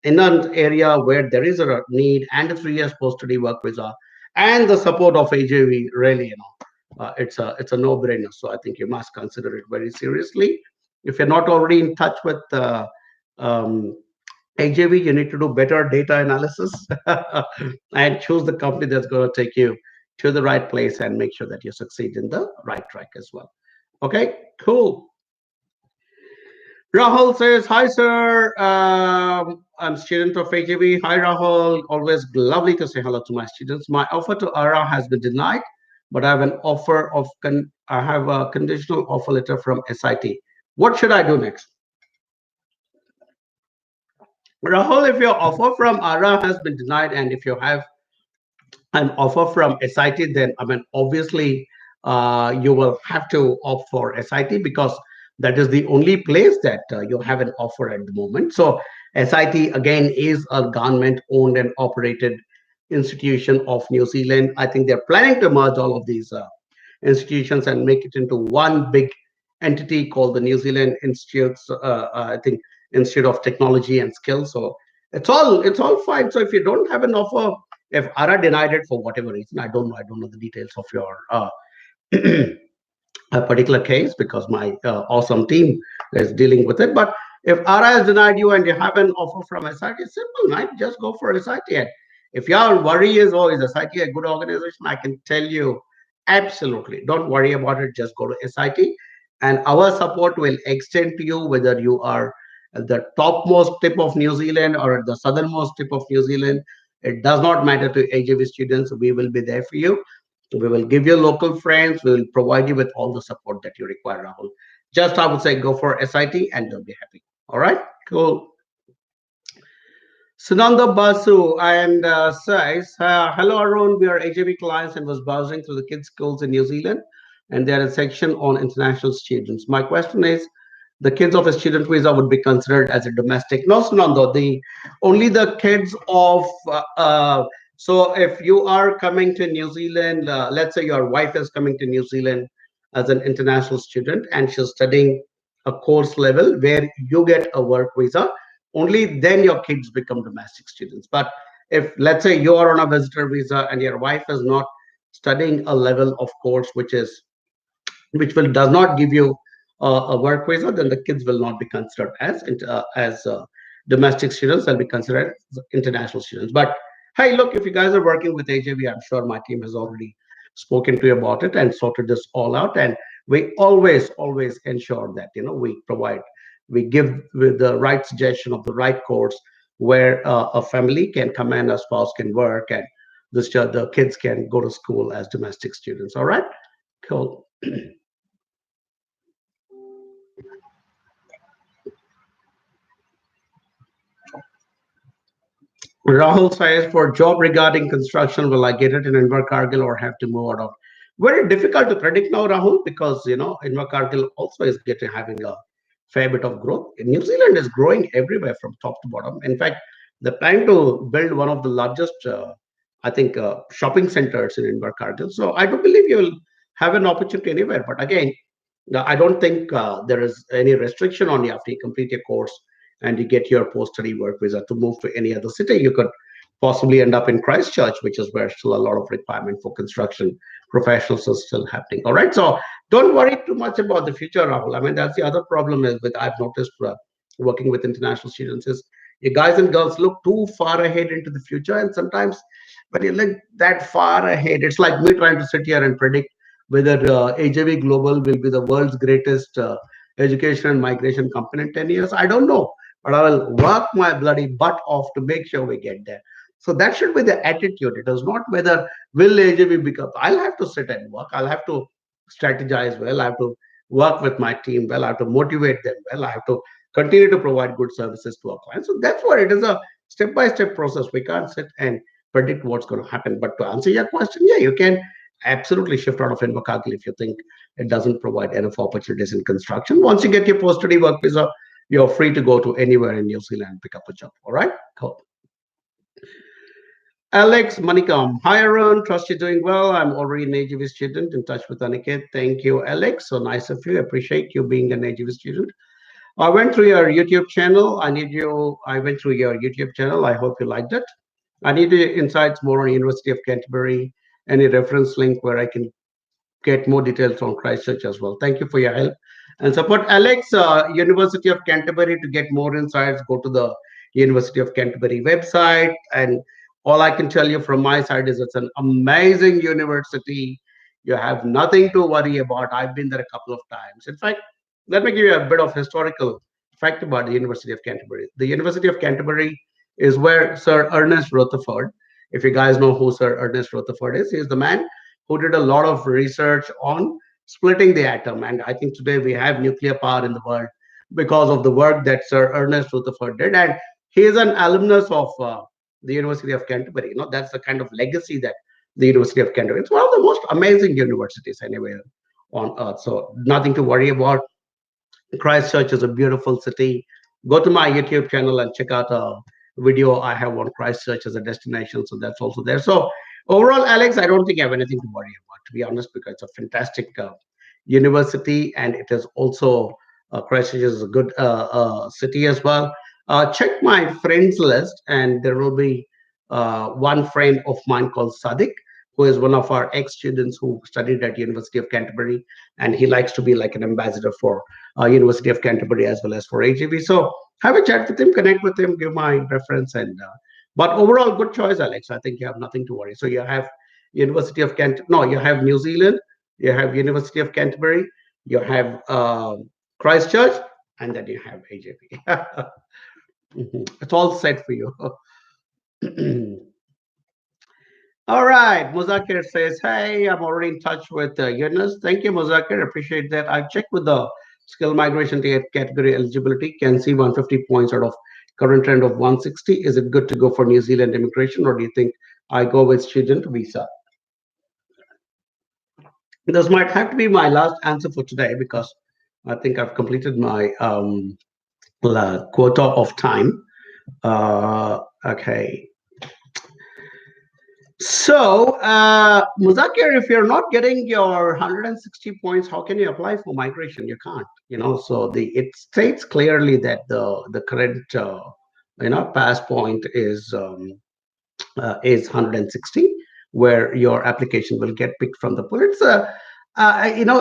in an area where there is a need, and a 3 years post-study work visa, and the support of AJV, really, it's a no-brainer. So I think you must consider it very seriously. If you're not already in touch with um, AJV, you need to do better data analysis and choose the company that's going to take you to the right place and make sure that you succeed in the right track as well. Okay, cool. Rahul says, hi, sir. I'm student of AJV. Hi, Rahul. Always lovely to say hello to my students. My offer to ARA has been denied, but I have an offer of, I have a conditional offer letter from SIT. What should I do next? Rahul, if your offer from ARA has been denied and if you have an offer from SIT, then I mean, obviously, you will have to opt for SIT because that is the only place that you have an offer at the moment. So, SIT again is a government-owned and operated institution of New Zealand. I think they're planning to merge all of these institutions and make it into one big entity called the New Zealand Institutes. I think Institute of Technology and Skills. So it's all fine. So if you don't have an offer, if ARA denied it for whatever reason, I don't know the details of your a particular case because my awesome team is dealing with it. But if ARA has denied you and you have an offer from SIT, it's simple, right? Just go for SIT. And if your worry is, oh, is SIT a good organization? I can tell you, absolutely. Don't worry about it. Just go to SIT, and our support will extend to you whether you are at the topmost tip of New Zealand or at the southernmost tip of New Zealand. It does not matter to AJV students. We will be there for you. We will give you local friends. We will provide you with all the support that you require, Rahul. Just, I would say, go for SIT and you'll be happy. All right, cool. Sunanda Basu and says, hello, Arun. We are AJB clients and was browsing through the kids' schools in New Zealand, and there is a section on international students. My question is, the kids of a student visa would be considered as a domestic. No, Sunanda, only the kids of so if you are coming to New Zealand, let's say your wife is coming to New Zealand as an international student and she's studying a course level where you get a work visa, only then your kids become domestic students. But if let's say you are on a visitor visa and your wife is not studying a level of course which will does not give you a work visa, then the kids will not be considered as domestic students. They'll be considered as international students. But hey, look, if you guys are working with AJV, I'm sure my team has already spoken to you about it and sorted this all out. And we always ensure that we give with the right suggestion of the right course where a family can come in, a spouse can work, and the kids can go to school as domestic students. All right, cool. Rahul says, for job regarding construction, will I get it in Invercargill or have to move out of? Very difficult to predict now, Rahul, because Invercargill also is having a fair bit of growth. New Zealand is growing everywhere from top to bottom. In fact, they're planning to build one of the largest, I think, shopping centers in Invercargill. So I do believe you will have an opportunity anywhere. But again, I don't think there is any restriction on you after you complete your course and you get your post-study work visa to move to any other city. You could possibly end up in Christchurch, which is where still a lot of requirement for construction professionals is still happening. All right, so don't worry too much about the future, Rahul. I mean, that's the other problem is with I've noticed working with international students is you guys and girls look too far ahead into the future, and sometimes when you look that far ahead, it's like me trying to sit here and predict whether AJV Global will be the world's greatest education and migration company in 10 years. I don't know, but I will work my bloody butt off to make sure we get there. So that should be the attitude. It is not whether will AJV become. I'll have to sit and work. I'll have to strategize well. I have to work with my team well. I have to motivate them well. I have to continue to provide good services to our clients. So that's what it is, a step-by-step process. We can't sit and predict what's going to happen. But to answer your question, yeah, you can absolutely shift out of Invercargill if you think it doesn't provide enough opportunities in construction. Once you get your post-study work visa, you're free to go to anywhere in New Zealand and pick up a job. All right, cool. Alex Manikam. Hi, Arun. Trust you're doing well. I'm already an AJV student in touch with Aniket. Thank you, Alex. So nice of you. Appreciate you being an AJV student. I went through your YouTube channel. I went through your YouTube channel. I hope you liked it. I need your insights more on University of Canterbury. Any reference link where I can get more details on Christchurch as well. Thank you for your help and support. Alex, University of Canterbury, to get more insights, go to the University of Canterbury website. And all I can tell you from my side is it's an amazing university. You have nothing to worry about. I've been there a couple of times. In fact, let me give you a bit of historical fact about the University of Canterbury. The University of Canterbury is where Sir Ernest Rutherford, if you guys know who Sir Ernest Rutherford is, he's the man who did a lot of research on splitting the atom. And I think today we have nuclear power in the world because of the work that Sir Ernest Rutherford did. And he is an alumnus of the University of Canterbury. That's the kind of legacy that the University of Canterbury. It's one of the most amazing universities anywhere on earth. So nothing to worry about. Christchurch is a beautiful city. Go to my YouTube channel and check out a video I have on Christchurch as a destination. So that's also there. So overall, Alex, I don't think I have anything to worry about, to be honest, because it's a fantastic university, and it is also Christchurch is a good city as well. Check my friends list, and there will be one friend of mine called Sadiq, who is one of our ex-students who studied at University of Canterbury, and he likes to be like an ambassador for University of Canterbury as well as for AJV. So have a chat with him, connect with him, give my reference, and but overall, good choice, Alex. I think you have nothing to worry. So you have University of Kent. No, you have New Zealand. You have University of Canterbury. You have Christchurch, and then you have AJV. It's all set for you. All right, Muzakir says, hey, I'm already in touch with Yunus. Thank you, Muzakir. Appreciate that. I checked with the skill migration category eligibility. Can see 150 points out of current trend of 160. Is it good to go for New Zealand immigration, or do you think I go with student visa? This might have to be my last answer for today because I think I've completed my quota of time. Okay. So, Muzakir, if you're not getting your 160 points, how can you apply for migration? You can't, So it states clearly that the current pass point is 160, where your application will get picked from the pool. It's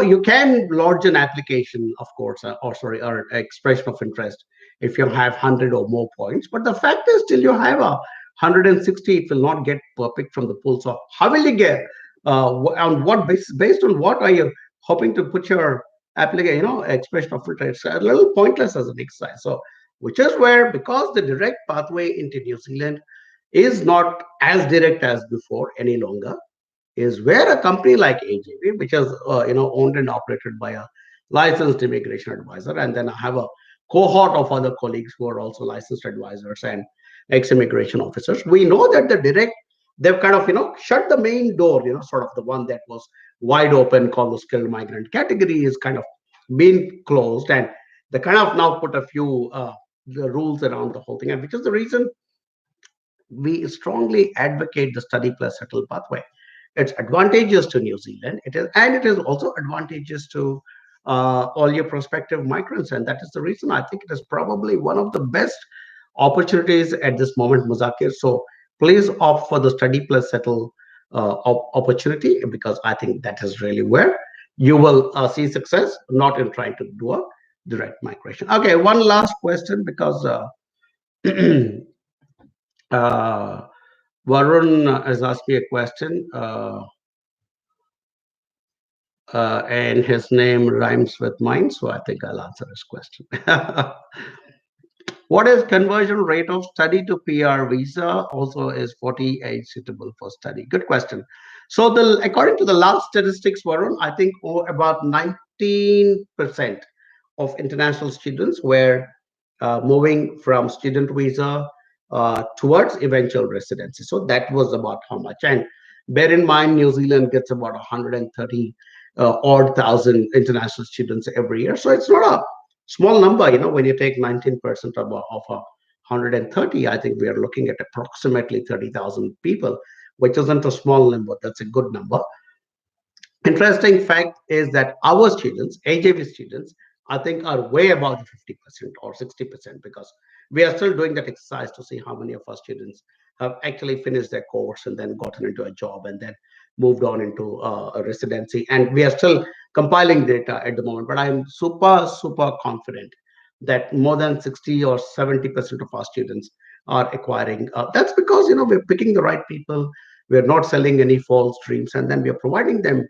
you can lodge an application, of course, or expression of interest if you have 100 or more points. But the fact is, till you have a 160, it will not get picked from the pool. So how will you get? On what based on what are you hoping to put your application? Expression of interest. It's a little pointless as an exercise. So, which is where, because the direct pathway into New Zealand is not as direct as before any longer, is where a company like AJV, which is owned and operated by a licensed immigration advisor, and then I have a cohort of other colleagues who are also licensed advisors and ex-immigration officers. We know that they've kind of shut the main door, sort of the one that was wide open, called the skilled migrant category, is kind of been closed, and they kind of now put a few the rules around the whole thing, and which is the reason we strongly advocate the study plus settle pathway. It's advantageous to New Zealand. It is also advantageous to all your prospective migrants, and that is the reason I think it is probably one of the best opportunities at this moment, Muzakir. So please opt for the study plus settle opportunity, because I think that is really where you will see success, not in trying to do a direct migration. Okay, one last question, because uh, Varun has asked me a question, and his name rhymes with mine, so I think I'll answer his question. What is conversion rate of study to PR visa? Also, is 40 age suitable for study? Good question. So, according to the last statistics, Varun, I think about 19% of international students were moving from student visa towards eventual residency. So that was about how much. And bear in mind, New Zealand gets about 130 odd thousand international students every year. So it's not a small number, when you take 19% of a 130, I think we are looking at approximately 30,000 people, which isn't a small number. That's a good number. Interesting fact is that our students, AJV students, I think are way above the 50% or 60% because we are still doing that exercise to see how many of our students have actually finished their course and then gotten into a job and then moved on into a residency. And we are still compiling data at the moment, but I'm super, super confident that more than 60 or 70% of our students are acquiring. That's because, we're picking the right people. We're not selling any false dreams, and then we are providing them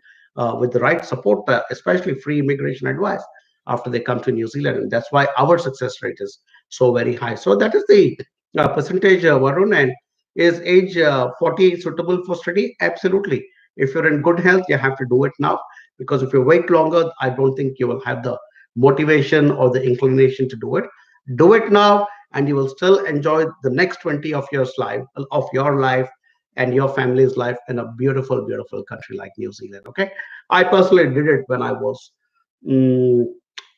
with the right support, especially free immigration advice after they come to New Zealand. And that's why our success rate is so very high. So that is the percentage, Varun. And is age 40 suitable for study? Absolutely. If you're in good health, you have to do it now, because if you wait longer, I don't think you will have the motivation or the inclination to do it. Do it now, and you will still enjoy the next 20 of your life and your family's life in a beautiful, beautiful country like New Zealand. Okay, I personally did it when I was mm,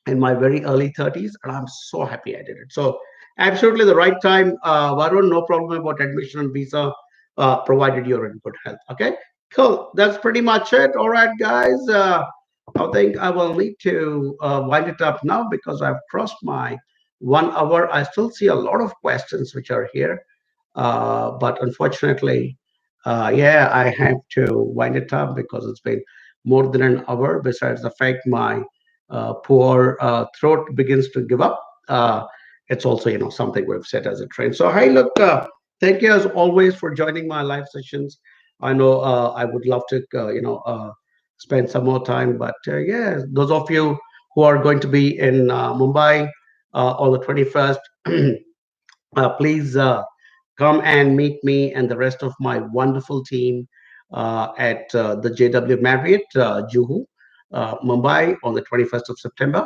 in my very early 30s, and I'm so happy I did it. So, absolutely the right time, Varun. No problem about admission and visa, provided you're in good health. Okay, cool. That's pretty much it. All right, guys. I think I will need to wind it up now because I've crossed my 1 hour. I still see a lot of questions which are here, but unfortunately, yeah, I have to wind it up because it's been more than an hour. Besides the fact my poor throat begins to give up, it's also something we've set as a trend. So hey, look, thank you as always for joining my live sessions. I know I would love to spend some more time, but yeah, those of you who are going to be in Mumbai on the 21st. Please come and meet me and the rest of my wonderful team at the JW Marriott, Juhu, Mumbai on the 21st of September.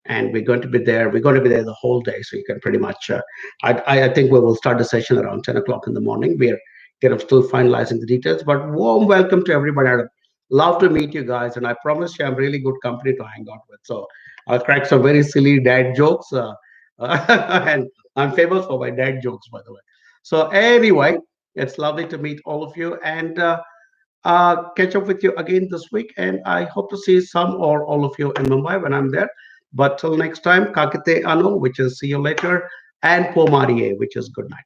And we're going to be there. We're going to be there the whole day. So you can pretty much, I think we will start the session around 10 o'clock in the morning. We're still finalizing the details, but warm welcome to everybody. I'd love to meet you guys. And I promise you, I'm really good company to hang out with. So I'll crack some very silly dad jokes. And I'm famous for my dad jokes, by the way. So anyway, it's lovely to meet all of you and catch up with you again this week. And I hope to see some or all of you in Mumbai when I'm there. But till next time, Kakite Ano, which is see you later, and Pomarie, which is good night.